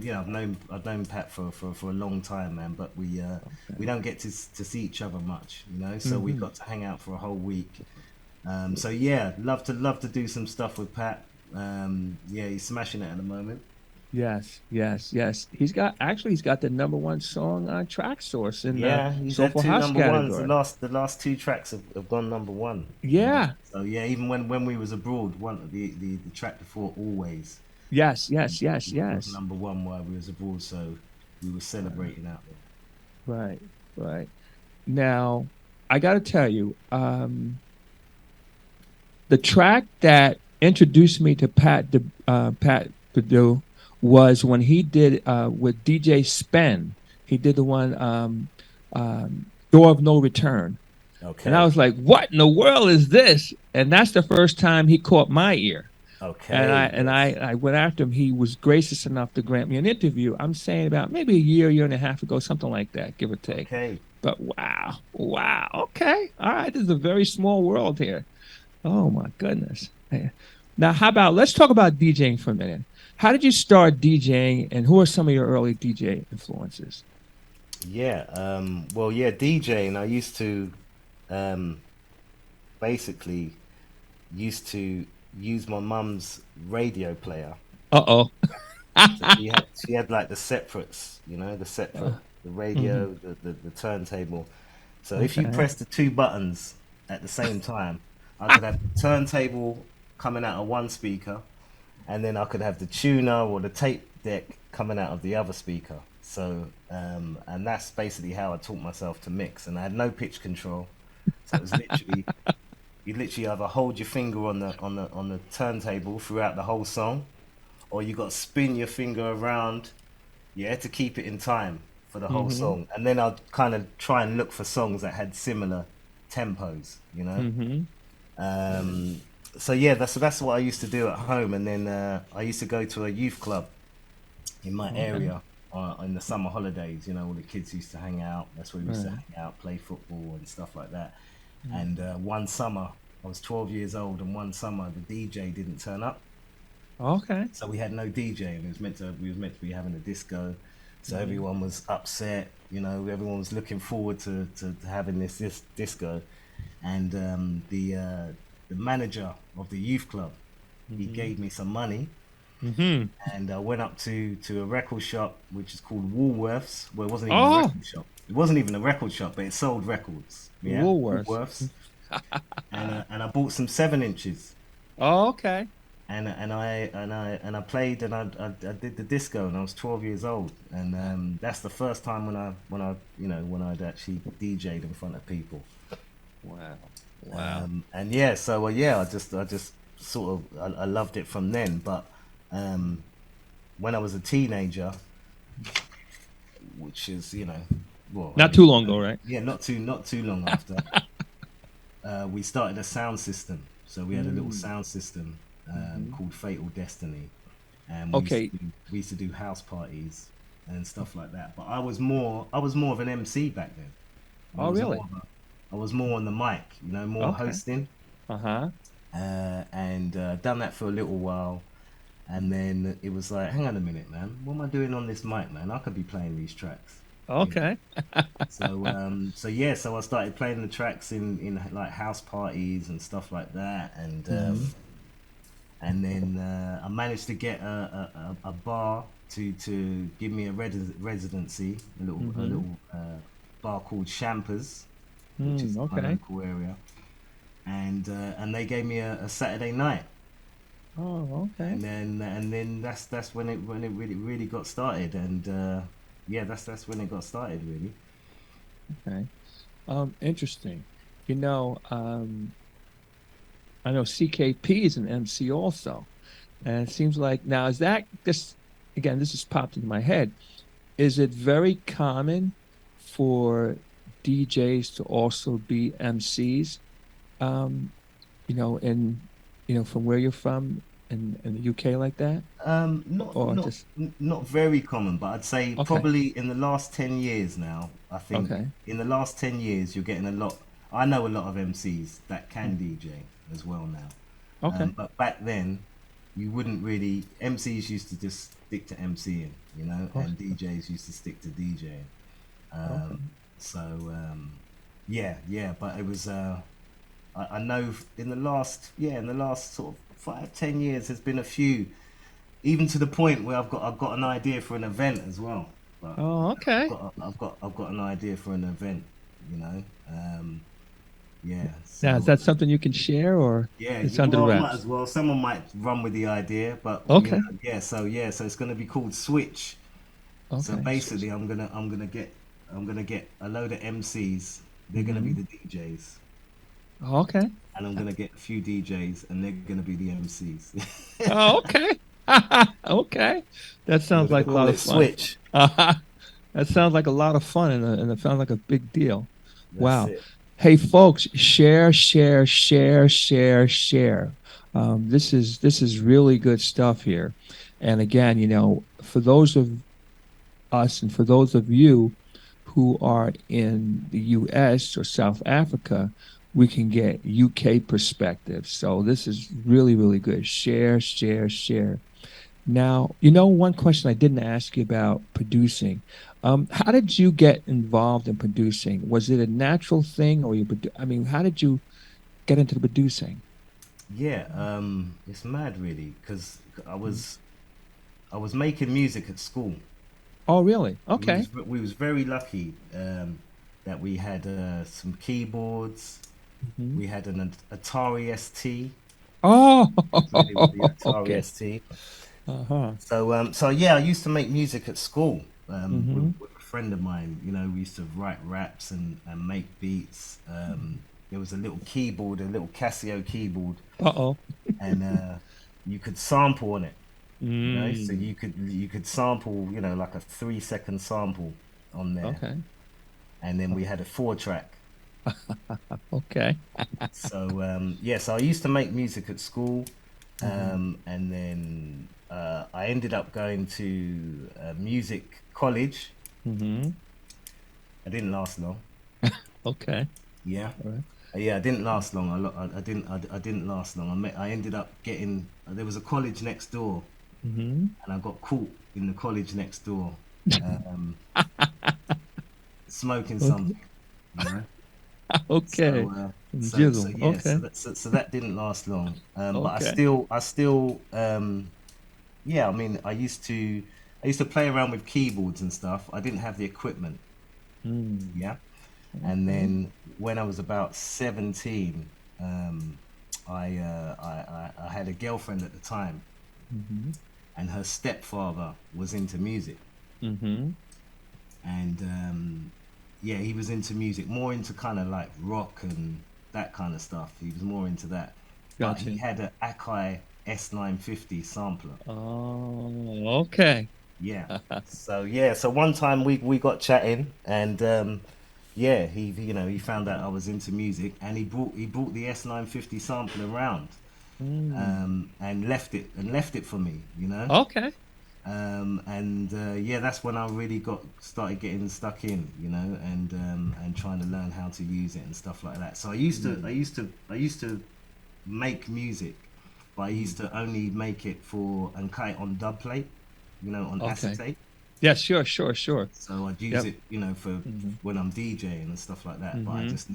Yeah, I've known Pat for a long time, man. But we don't get to see each other much, you know. So we Mm-hmm. got to hang out for a whole week. So yeah, love to do some stuff with Pat. Yeah, he's smashing it at the moment. Yes, yes, yes. He's got the number one song on Track Source in the Yeah, he's had Soulful two House number ones. category. The last two tracks have gone number one. You know? Yeah. So yeah, even when we was abroad, one of the track before Always Yes, yes, yes, was yes. number one while we was abroad. So we were celebrating out there. Right, right. Now, I got to tell you, the track that introduced me to Pat Perdue was when he did with DJ Spen. He did the one Door of No Return, and I Okay, was like, "What in the world is this?" And that's the first time he caught my ear. And okay, yes, I went after him. He was gracious enough to grant me an interview. I'm saying about maybe a year and a half ago, something like that, give or take. okay. But wow, wow, okay, all right. This is a very small world here. Oh my goodness. Yeah. Now, how about let's talk about DJing for a minute. How did you start DJing, and who are some of your early DJ influences? Yeah. Well, yeah, DJing. I used to um, basically used to use my mum's radio player. Uh So she had like the separates, you know, the separate, oh. the Hmm. radio, the turntable. So if you Okay. press the two buttons at the same time, I could have the turntable coming out of one speaker, and then I could have the tuner or the tape deck coming out of the other speaker. So and that's basically how I taught myself to mix, and I had no pitch control. So it was literally you literally either hold your finger on the turntable throughout the whole song, or you got to spin your finger around, yeah, to keep it in time for the whole Hmm. song. And then I'd kind of try and look for songs that had similar tempos, you know. Hmm. Um, so yeah, that's what I used to do at home. And then I used to go to a youth club in my Okay. area in the summer holidays. You know, all the kids used to hang out. That's where we used to Right. hang out, play football and stuff like that. And one summer, I was 12 years old, and one summer the DJ didn't turn up. Okay. So we had no DJ, and we was meant to be having a disco. So Hmm. everyone was upset, you know. Everyone was looking forward to having this disco, and the manager of the youth club, he Hmm. gave me some money, Hmm. and I went up to a record shop which is called Woolworths. Well, it wasn't even a Oh, record shop. It wasn't even a record shop, but it sold records. Yeah, Woolworths. Woolworths, and I bought some 7 inches. Oh, okay. And I played I did the disco, and I was 12 years old, and that's the first time when I'd actually DJ'd in front of people. Wow. Wow. And yeah, so yeah, I just sort of I loved it from then. But um, when I was a teenager, which is well, I Not mean, too long ago, right? yeah, not too long after, we started a sound system. So we had a little Mm. sound system Hmm. called Fatal Destiny, and Okay. we used to do house parties and stuff like that. But I was more of an MC back then. I Oh, was really? more I was more on the mic, more Okay. hosting, Uh-huh. and done that for a little while. And then it was like, hang on a minute, man, what am I doing on this mic, man? I could be playing these tracks, you know. Okay. So yeah, so I started playing the tracks in like house parties and stuff like that, Hmm. and then I managed to get a bar to give me a residency, a Hmm. little bar called Shampers, which Mm, is in my okay. local area, and they gave me a Saturday night, Oh, okay. and then that's when it really got started, and yeah, that's when it got started really. Okay. Interesting. You know, I know CKP is an MC also, and it seems like now is that this again? This just popped into my head. is it very common for DJs to also be MCs? Um, in from where you're from in the UK like that, Not or not just not very common, but I'd say okay, probably in the last 10 years now. I think okay, in the last 10 years, you're getting a lot. I know a lot of MCs that can mm, DJ as well now. okay, But back then, you wouldn't really. MCs used to just stick to MCing, okay, and DJs used to stick to DJing. okay. Um, so yeah, yeah, but it was. I know in the last sort of 5, 10 years, there's been a few, even to the point where I've got an idea for an event as well. But Oh, okay. I've got an idea for an event, you know. Yeah, Now, is so that something you can share, or yeah, it's under the well, might wraps? as well. Someone might run with the idea, but Okay, so it's gonna be called Switch. So okay, basically, I'm gonna get a load of MCs. They're gonna be mm-hmm. the DJs, Okay, and I'm gonna get a few DJs, and they're gonna be the MCs. oh, okay, okay. That And we're sounds gonna like a call lot it of fun. Switch. That sounds like a lot of fun, and it sounds like a big deal. That's Wow. it. Hey, folks, share, share, share, share, share. This is really good stuff here. And again, for those of us and for those of you who are in the US or South Africa, we can get UK perspective. So this is really, really good. Share, share, share. Now, one question I didn't ask you about producing. How did you get involved in producing? Was it a natural thing, or I mean, how did you get into the producing? Yeah, it's mad really, because I Mm. was I was making music at school. Oh, really? We Okay. was we was very lucky that we had some keyboards. Hmm. We had an Atari ST. Oh, You familiar with the Atari okay. ST? Uh-huh. So yeah, I used to make music at school Hmm. with a friend of mine. We used to write raps and make beats. There was a little keyboard, a little Casio keyboard, Uh-oh. and you could sample on it. So Mm. you could sample, like a 3 second sample on there, Okay. and then we had a 4 track. Okay. So yeah, so I used to make music at school, Hmm. and then I ended up going to music college. Hmm. I didn't last long. Okay. Yeah, All right. yeah, I didn't last long. I didn't last long. I ended up getting. There was a college next door, Hmm. and I got caught in the college next door, um, smoking Okay. something. You know. Okay. So, Some so jizzle. yeah, Okay. so that didn't last long. But Okay. I still, yeah. I mean, I used to play around with keyboards and stuff. I didn't have the equipment. Mm. Yeah. And Okay. then when I was about 17, um, I had a girlfriend at the time, Hmm. and her stepfather was into music, Hmm. and yeah, he was into music, more into kind of like rock and that kind of stuff. He was more into that, but he Gotcha. had an Akai S950 sampler. Oh, okay. Yeah. So yeah, so one time we got chatting, and yeah, he found out I was into music, and he brought the S950 sampler around, Mm. and left it for me, Okay. and yeah, that's when I really got started getting stuck in, and trying to learn how to use it and stuff like that. So Mm. I used to make music, but I used to only make it for and cut it on dub plate, on Okay. acetate. Yeah, sure, sure, sure. So I'd use Yep. it, for Hmm. when I'm DJing and stuff like that. But I Hmm. just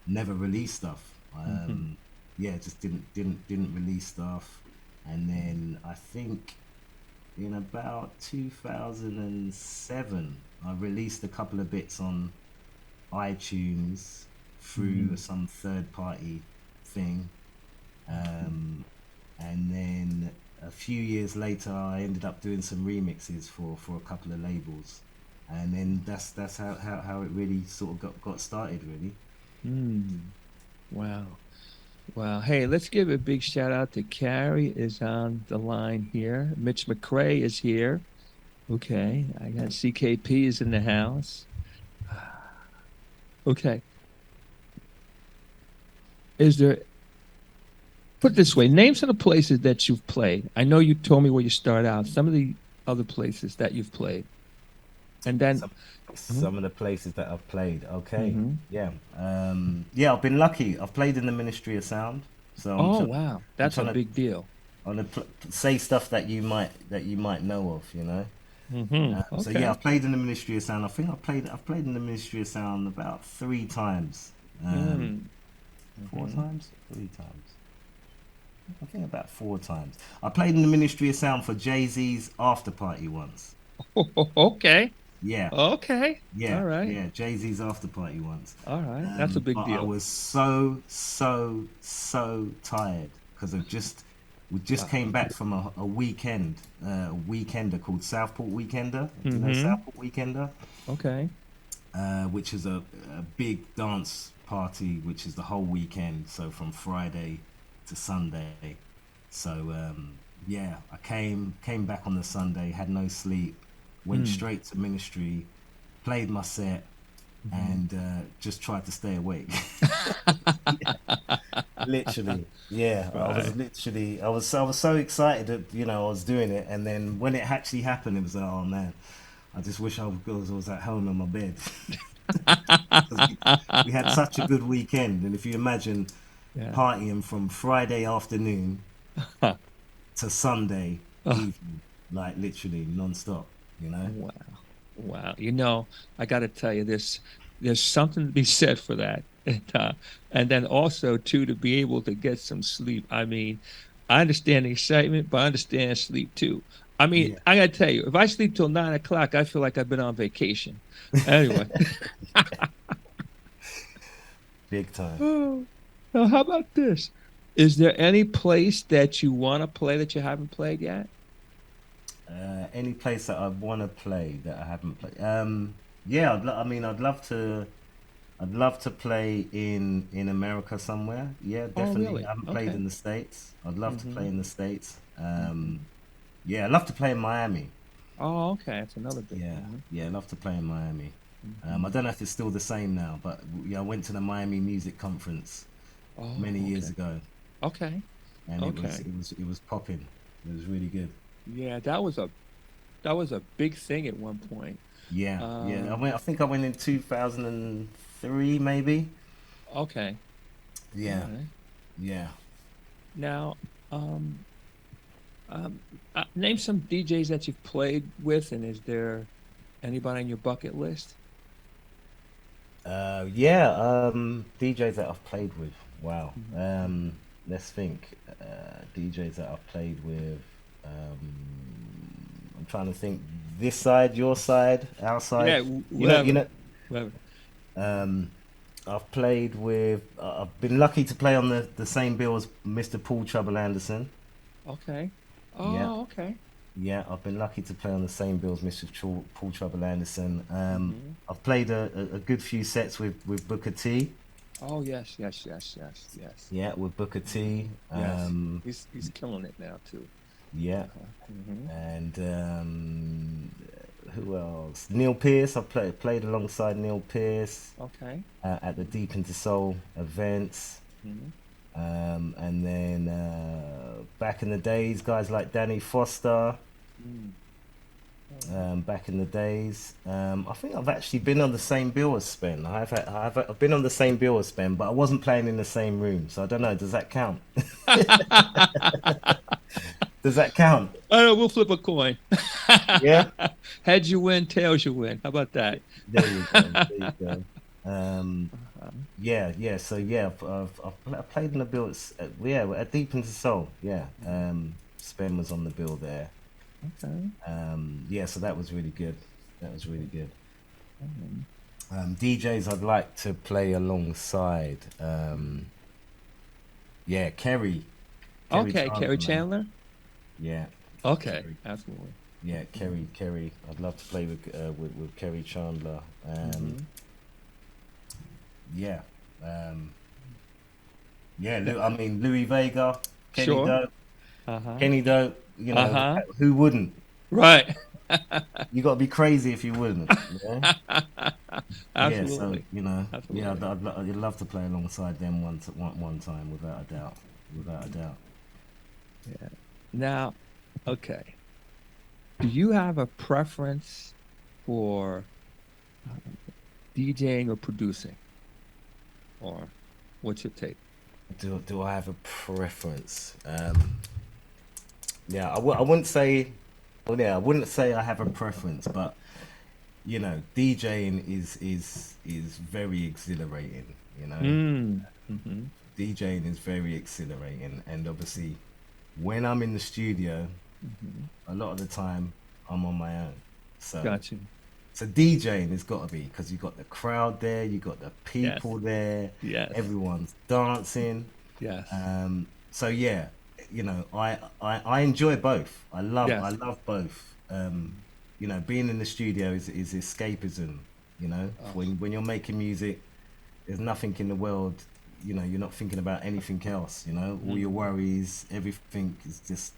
never released stuff. Hmm. Yeah, just didn't release stuff. And then I think in about 2007, I released a couple of bits on iTunes through Hmm. some third party thing. Um, and then a few years later, I ended up doing some remixes for a couple of labels. And then that's how it really sort of got started, really. Mm. Wow. Wow. Hey, let's give a big shout out to Carrie is on the line here. Mitch McCrae is here. Okay, I got CKP is in the house. Okay, is there? Put it this way: name some of the places that you've played. I know you told me where you start out. Some of the other places that you've played, and then. Some Mhm, some of the places that I've played. Okay, mhm. yeah, yeah. I've been lucky. I've played in the Ministry of Sound, so Oh wow, I'm that's a trying to big deal. say stuff that you might know of. So yeah, Okay. I've played in the Ministry of Sound. I think I've played in the Ministry of Sound about 3 times. Mm. 4 times, 3 times. I think about 4 times. I played in the Ministry of Sound for Jay-Z's after party once. Okay. Yeah, Okay. yeah, All right. yeah. Jay-Z's after party once. All right. That's a big But I deal. was so tired because we just Wow. came back from a weekend, a weekender called Southport Weekender. You know Mm-hmm. Southport Weekender, Okay. which is a big dance party, which is the whole weekend. So from Friday to Sunday. So yeah, I came back on the Sunday, had no sleep, went Mm. straight to ministry, played my set, Mm-hmm. and just tried to stay awake. Literally, yeah. I was Right. literally, I was so excited that I was doing it, and then when it actually happened, it was like, oh man, I just wish I was at home in my bed because we had such a good weekend. And if you imagine Yeah. partying from Friday afternoon to Sunday Oh, evening, like literally non-stop, you know? wow. Wow. I got to tell you this. There's something to be said for that. And then also too to be able to get some sleep. I mean, I understand the excitement, but I understand sleep too. I mean, Yeah, I got to tell you, if I sleep till 9 o'clock, I feel like I've been on vacation. Anyway. big time. Oh, now how about this? Is there any place that you want to play that you haven't played yet? Any place that I want to play that I haven't played? Yeah, I mean, I'd love to play in America somewhere. Yeah, Oh, definitely. I really? haven't played Okay. in the States. I'd love to play Mm-hmm. in the States. Mm-hmm. Yeah, I'd love to play in Miami. Oh, okay. That's another big Yeah, one. yeah, I'd love to play in Miami. I Mm-hmm. don't know if it's still the same now, but yeah, I went to the Miami Music Conference many Oh, years okay. ago, Okay. and it was Okay. it was it was popping. It was really good. Yeah, that was a big thing at one point. Yeah, yeah. I Um, went. I think I went in 2003, maybe. okay. All Yeah, right. yeah. Now, um, um, name some DJs that you've played with, and is there anybody on your bucket list? Yeah, DJs that I've played with. Wow. Mm-hmm. Let's think. DJs that I've played with. I'm trying to think. This side, your side, our side. Yeah, You know, you whatever. know. Whatever. Um, I've played with. I've been lucky to play on the same bill as Mr. Paul Trouble Anderson. Okay. Yeah, Oh, okay. yeah. I've been lucky to play on the same bill as Mr. Paul Trouble Anderson. Mm-hmm. I've played a good few sets with Booker T. Oh, yes, yes, yes, yes, yes. Yeah, with Booker T. Hmm. Yes. He's killing it now too. Yeah, Uh-huh. Hmm. and who else? Neil Pearce. I played alongside Neil Pearce Okay. at the Deep Into Soul events. Hmm. And then back in the days, guys like Danny Foster. Mm. All right. Back in the days, I think I've actually been on the same bill as Spen. I've been on the same bill as Spen, but I wasn't playing in the same room. So I don't know. Does that count? Does that count? Oh, no, we'll flip a coin. Yeah. Heads you win, tails you win. How about that? There you go. There you go. Um, Uh-huh. yeah, yeah. So yeah, I've played in the bill. Yeah, at Deep Into Soul. Yeah, Spen was on the bill there. Okay. Yeah, so that was really good. That was really good. Um, DJs I'd like to play alongside. Yeah, Kerry Okay, Chandler, Kerry man. Chandler. Yeah, Okay, Kerry. absolutely. Yeah, Kerry. I'd love to play with Kerry Chandler. Mm-hmm. Yeah, um, yeah. That, I mean, Louis Vega, Kenny sure. Dope, Uh-huh. Kenny Dope. Uh-huh. Who wouldn't? Right. You got to be crazy if you wouldn't. Yeah. Yeah. So Absolutely. yeah, Absolutely. I'd love to play alongside them one time, without a doubt. Without a doubt. Yeah. Now, okay. Do you have a preference for DJing or producing? Or what's your take? Do I have a preference? Yeah, I wouldn't say. Well, yeah, I wouldn't say I have a preference, but DJing is very exhilarating. You know, Mm. Hmm. DJing is very exhilarating, and obviously, when I'm in the studio, Hmm. a lot of the time I'm on my own. So, Got you. so DJing has got to be, because you got the crowd there, you got the Yes. people there, Yes. everyone's dancing. Yes. So yeah, I enjoy both. I Yes. love both. Being in the studio is escapism. Oh, When you're making music, there's nothing in the world. You're not thinking about anything else. All your mm. worries, everything is just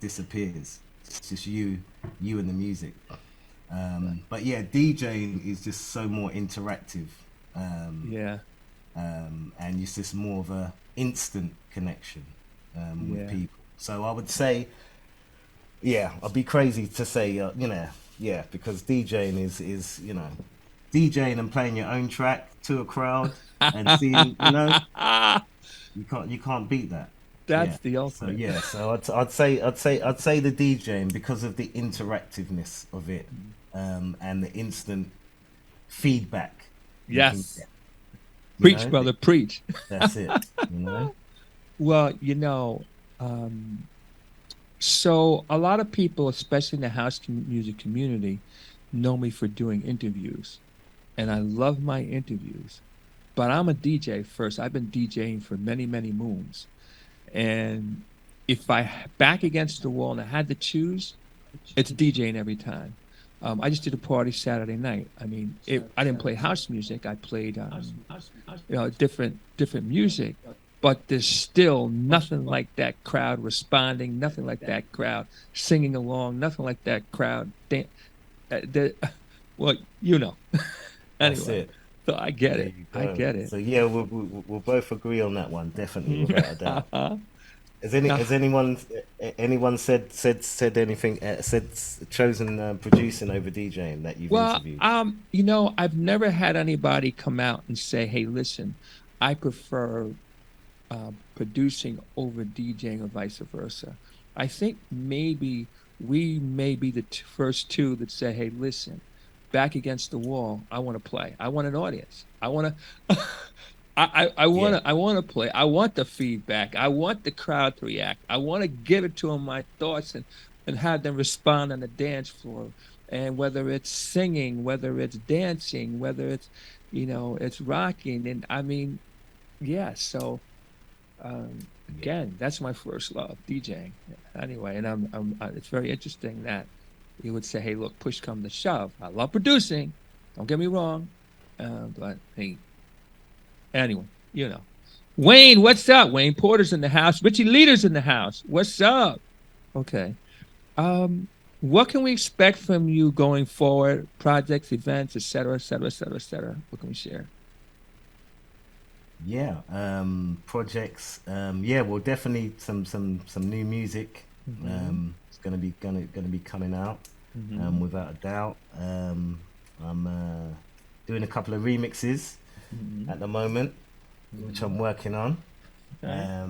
disappears. It's just you and the music. Right. But yeah, DJing is just so more interactive. Um, Yeah. and it's just more of a instant connection with Yeah. people. So I would say, yeah, I'd be crazy to say, yeah, because DJing is DJing and playing your own track to a crowd and seeing, you can't beat that. Yeah. That's the So ultimate. yeah, so I'd say the DJing, because of the interactiveness of it, and the instant feedback you can Yes. get. You Preach, know, brother, preach. that's it. You know. Well, um, so a lot of people, especially in the music community, know me for doing interviews, and I love my interviews. But I'm a DJ first. I've been DJing for many, many moons. And if I back against the wall and I had to choose, it's DJing every time. I just did a party Saturday night. I mean, I didn't play house music. I played, different music, but there's still nothing like that crowd responding, nothing like that crowd singing along, nothing like that crowd. The, well, you know. That's Anyway, it. so I get There it. you I go. get it. So yeah, we'll both agree on that one, definitely, without a doubt. Now, Has anyone said anything, chosen producing over DJing that you've well, interviewed? I've never had anybody come out and say, "Hey, listen, I prefer producing over DJing or vice versa." I think maybe we may be the first two that say, "Hey, listen, back against the wall, I want to play. I want an audience. I want to." Yeah, I want to play. I want the feedback. I want the crowd to react. I want to give it to them my thoughts and have them respond on the dance floor. And whether it's singing, whether it's dancing, whether it's rocking. And I mean, yeah. So yeah, again, that's my first love, DJing. Anyway, and it's very interesting that you would say, "Hey, look, push come to shove. I love producing. Don't get me wrong, but hey, anyway, you know." Wayne, what's up? Wayne Porter's in the house. Richie Leader's in the house. What's up? Okay. Um, what can we expect from you going forward? Projects, events, et cetera, et cetera, et cetera, et cetera. What can we share? yeah. Projects. Yeah, well, definitely some new music. Mm-hmm. It's gonna be coming out. Mm-hmm. Without a doubt. I'm doing a couple of remixes Mm-hmm. at the moment, which Mm-hmm. I'm working on. Okay.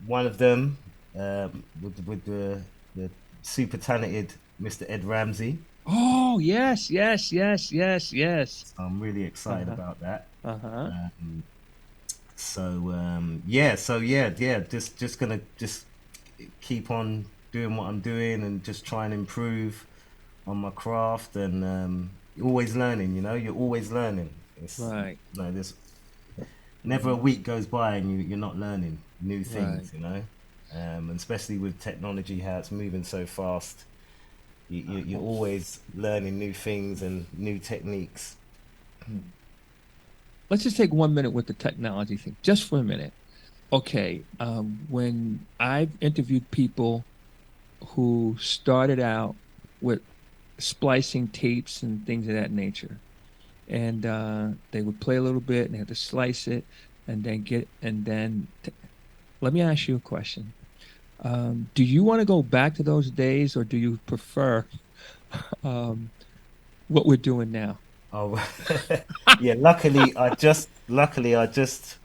One of them, with the super talented Mr. Ed Ramsey. Oh, yes, yes, yes, yes, yes. So I'm really excited Uh-huh. about that. Uh-huh. Um, so yeah, just gonna just keep on doing what I'm doing and just try and improve on my craft, and you're always learning. You're always learning. It's Right. there's never a week goes by and you're not learning new Right. things. And especially with technology, how it's moving so fast, you're always learning new things and new techniques. Let's just take 1 minute with the technology thing, just for a minute. Okay. When I've interviewed people who started out with splicing tapes and things of that nature. And they would play a little bit, and they had to slice it, and then let me ask you a question. Do you want to go back to those days, or do you prefer um, what we're doing now? Oh, yeah. Luckily, I just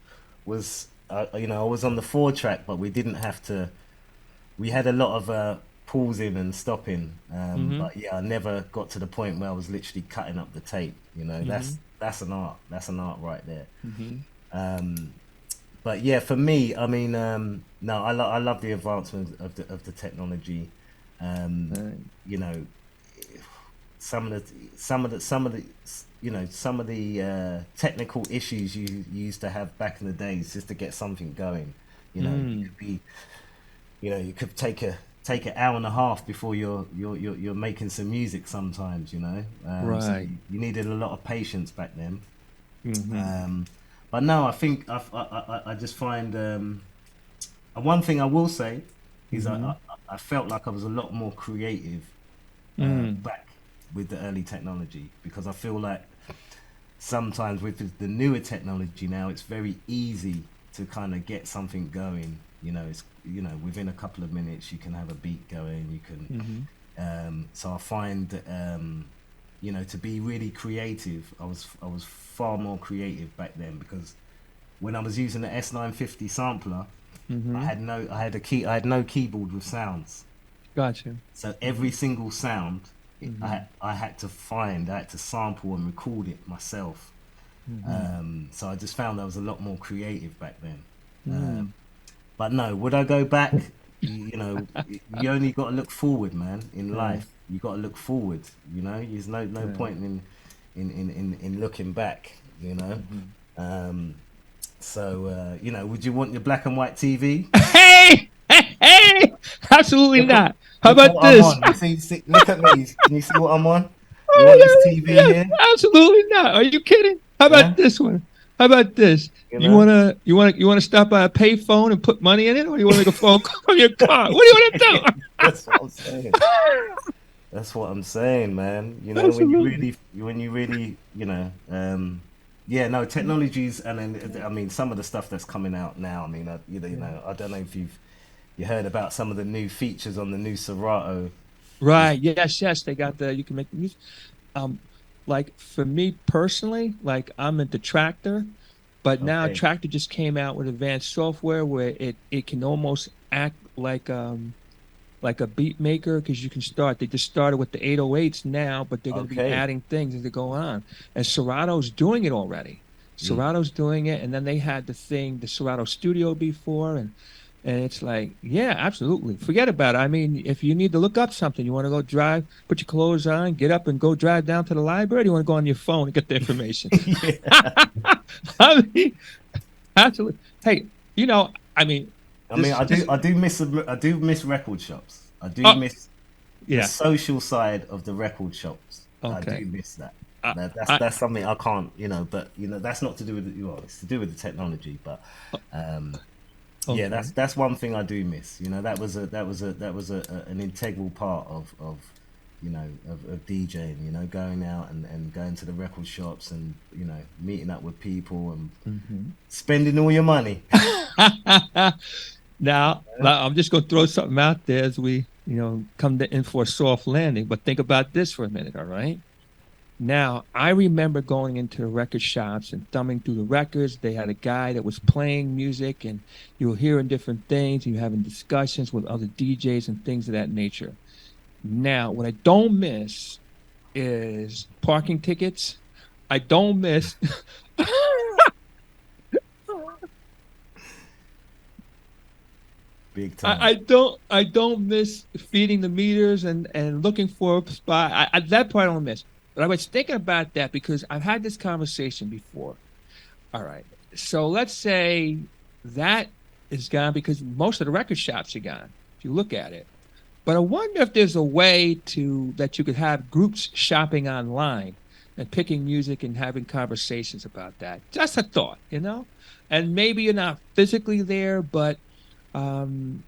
was, I was on the 4 track, but we didn't have to. We had a lot of pausing and stopping, Mm-hmm. but yeah, I never got to the point where I was literally cutting up the tape. Mm-hmm. That's an art. That's an art right there. Mm-hmm. Um, but yeah, for me, I mean, no, I love the advancement of the technology. Um, Right. you know, some of the some of the technical issues you used to have back in the days just to get something going. You Mm. could be, you could take an hour and a half before you're making some music sometimes. So Right. you needed a lot of patience back then. Mm-hmm. Um, but no, I think I just find one thing I will say is Mm-hmm. I felt like I was a lot more creative Mm. back with the early technology, because I feel like sometimes with the newer technology now, it's very easy to kind of get something going. It's within a couple of minutes you can have a beat going. You can Mm-hmm. so I find that to be really creative, I was far more creative back then, because when I was using the S950 sampler, Mm-hmm. I had no keyboard with sounds. Gotcha. So every single sound, Mm-hmm. I had to sample and record it myself. Mm-hmm. So I just found I was a lot more creative back then. Mm. But no, would I go back? You only got to look forward, man. In Right. life, you got to look forward. There's no Right. point in looking back. Mm-hmm. Um, so would you want your black and white TV? Hey, hey, hey! Absolutely Look, not. How look about what I'm this? on. See, look at me. Can you see what I'm on? You want this Oh, TV yeah, here? yeah, absolutely not. Are you kidding? How Yeah, about this one? How about this? you You know. wanna you wanna you wanna stop by a payphone and put money in it, or you wanna make a phone call from your car? What do you wanna That's what I'm saying. do? That's what I'm saying, man. Absolutely. When you really, yeah, no, technologies, and then I mean some of the stuff that's coming out now. I mean, Yeah. I don't know if you heard about some of the new features on the new Serato. Is Right. Yes. Yes. They got the. You can make the music. Um, like for me personally, like I'm into Tractor, but now okay. Tractor just came out with advanced software where it can almost act like a beat maker, because you can start. They just started with the 808s now, but they're going to be Okay. adding things as they go on. And Serato's doing it already. Mm. Serato's doing it, and then they had the Serato Studio before, and it's like, yeah, absolutely. Forget about it. I mean, if you need to look up something, you want to go drive, put your clothes on, get up and go drive down to the library. You want to go on your phone and get the information. Yeah. I mean, absolutely. Hey, I mean, I mean, this this. I do miss record shops. I do Oh, miss the yeah. social side of the record shops. I do Okay. miss that. I, That's I, that's something I can't, but that's not to do with it's to do with the technology, but um, yeah, okay. that's one thing I do miss. That was an integral part of DJing. Going out and going to the record shops and meeting up with people and Hmm. spending all your money. Now, I'm just going to throw something out there as we, come in for a soft landing. But think about this for a minute, all right? Now, I remember going into the record shops and thumbing through the records. They had a guy that was playing music, and you were hearing different things. And you were having discussions with other DJs and things of that nature. Now, what I don't miss is parking tickets. I don't miss. Big I, time. I don't miss feeding the meters and looking for a spot. That part I don't miss. But I was thinking about that because I've had this conversation before. All right. So let's say that is gone because most of the record shops are gone, if you look at it. But I wonder if there's a way to that you could have groups shopping online and picking music and having conversations about that. Just a thought. And maybe you're not physically there, but um,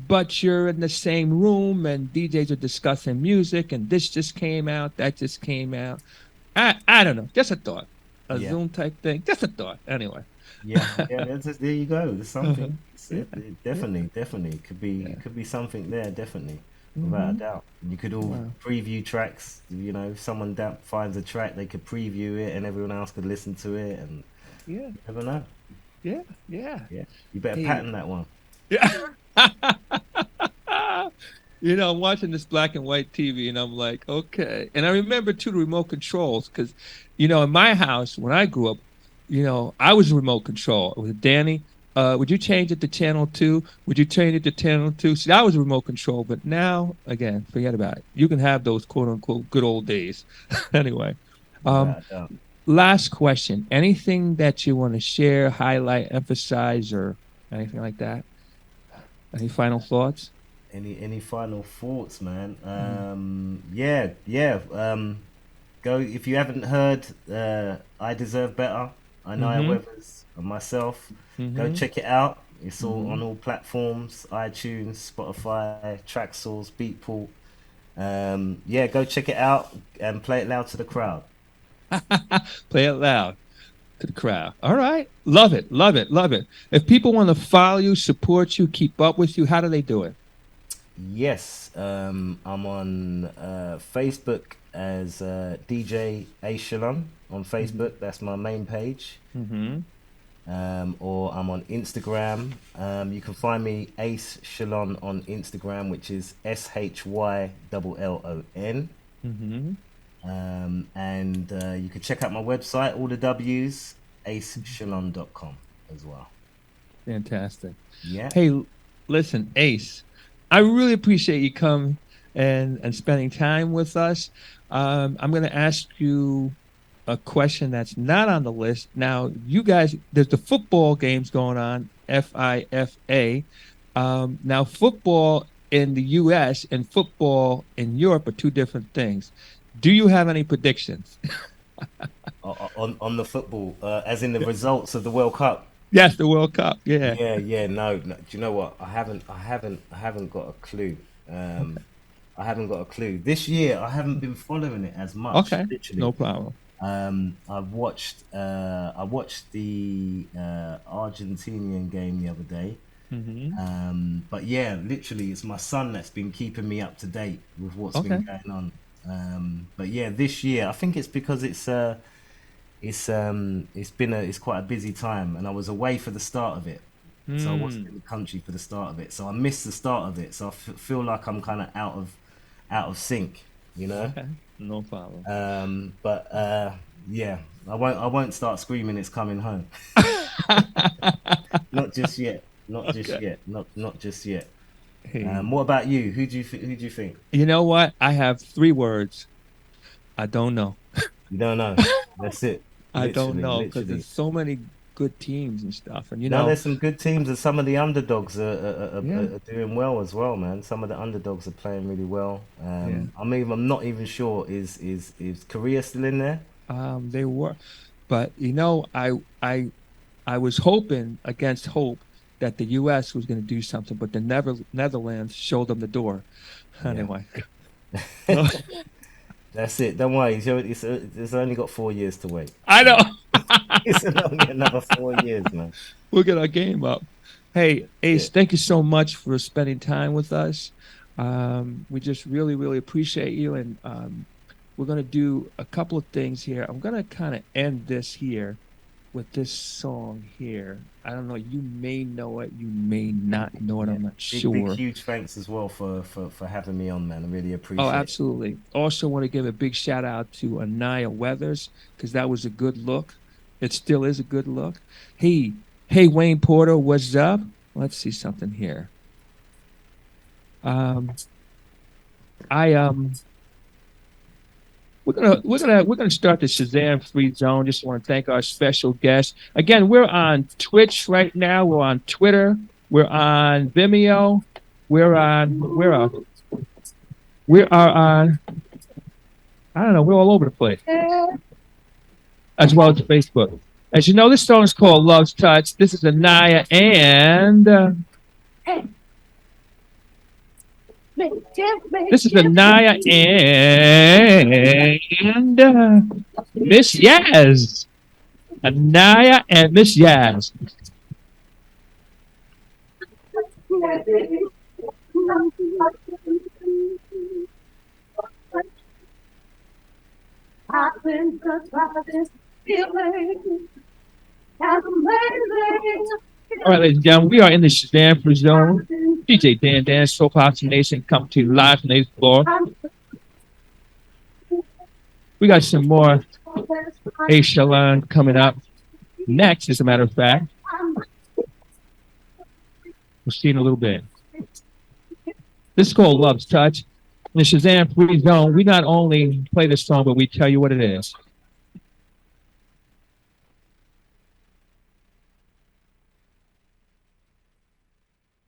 but you're in the same room and DJs are discussing music and this just came out, that just came out. I don't know. Just a thought. A Yeah. Zoom type thing. Just a thought. Anyway. Yeah, yeah. There you go. There's something. Yeah. Definitely could be something there. Definitely, without a doubt. You could all Wow. preview tracks. You know, if someone finds a track, they could preview it, and everyone else could listen to it. And Yeah. you never know. Yeah. Yeah. Yeah, you better Hey. patent that one. Yeah. I'm watching this black and white TV and I'm like, okay. And I remember too the remote controls because, in my house when I grew up, I was remote control. It was Danny. Would you change it to channel 2? Would you change it to channel 2? See, that was remote control. But now, again, forget about it. You can have those quote unquote good old days. Anyway, Without a doubt. last question. Anything that you want to share, highlight, emphasize, or anything like that? Any final thoughts? Any final thoughts, man? Yeah. Go if you haven't heard. I Deserve Better. Anaya Weathers and myself. Go check it out. It's all on all platforms: iTunes, Spotify, Traxsource, Beatport. Yeah, go check it out and play it loud to the crowd. Play it loud to the crowd. All right. Love it. Love it. Love it. If people want to follow you, support you, keep up with you, how do they do it? Yes, I'm on Facebook as DJ Shyllon on Facebook. That's my main page. Or I'm on Instagram. You can find me Ace Shyllon on Instagram, which is SHYLLON. And you can check out my website, all the W's, aceshyllon.com as well. Fantastic. Yeah. Hey, listen, Ace, I really appreciate you coming and spending time with us. I'm going to ask you a question that's not on the list. Now, you guys, there's the football games going on, FIFA. Now, football in the U.S. and football in Europe are two different things. Do you have any predictions? On the football, as in the results of the World Cup. Yes, the World Cup. Yeah. No. Do you know what? I haven't got a clue. I haven't got a clue. This year, I haven't been following it as much. Okay. Literally. No problem. I watched the Argentinian game the other day. But yeah, literally, it's my son that's been keeping me up to date with what's been going on. But yeah, this year, I think it's because it's quite a busy time, and I was away for the start of it. So I wasn't in the country for the start of it. So I missed the start of it. So I feel like I'm kind of out of sync, you know. Okay. No problem. But yeah, I won't start screaming it's coming home. Not just yet. Not just yet. Hey. What about you? Who do you think? You know what? I have 3 words. I don't know. You don't know. That's it. I don't know because Literally. there's so many good teams and stuff, and there's some good teams, and some of the underdogs are doing well as well, man. Some of the underdogs are playing really well. I'm not even sure is Korea still in there? They were, but I was hoping against hope that the U.S. was going to do something, but the Netherlands showed them the door. Anyway. That's it. Don't worry. It's only got 4 years to wait. I know. It's only another 4 years, man. We'll get our game up. Hey, Ace, thank you so much for spending time with us. We just really, really appreciate you. And we're going to do a couple of things here. I'm going to kind of end this here with this song here. I don't know. You may know it. You may not know it. I'm not sure. Big, huge thanks as well for having me on, man. I really appreciate it. Oh, absolutely. Also want to give a big shout out to Anaya Weathers because that was a good look. It still is a good look. Hey, Wayne Porter, what's up? Let's see something here. We're gonna start the Shazam free zone. Just want to thank our special guest. Again, we're on Twitch right now. We're on Twitter. We're on Vimeo. We are on. I don't know. We're all over the place. As well as Facebook. As you know, this song is called Love's Touch. This is Anaya and This is Anaya and Miss Yaz. Anaya and Miss Yaz. I've been touched by this feeling. As amazing. All right, ladies and gentlemen, we are in the Shazam zone. DJ Dan, Soulful House Nation, come to you live from the floor. We got some more Shyllon coming up next, as a matter of fact. We'll see in a little bit. This is called Love's Touch. In the Shazam Free Zone, we not only play this song, but we tell you what it is.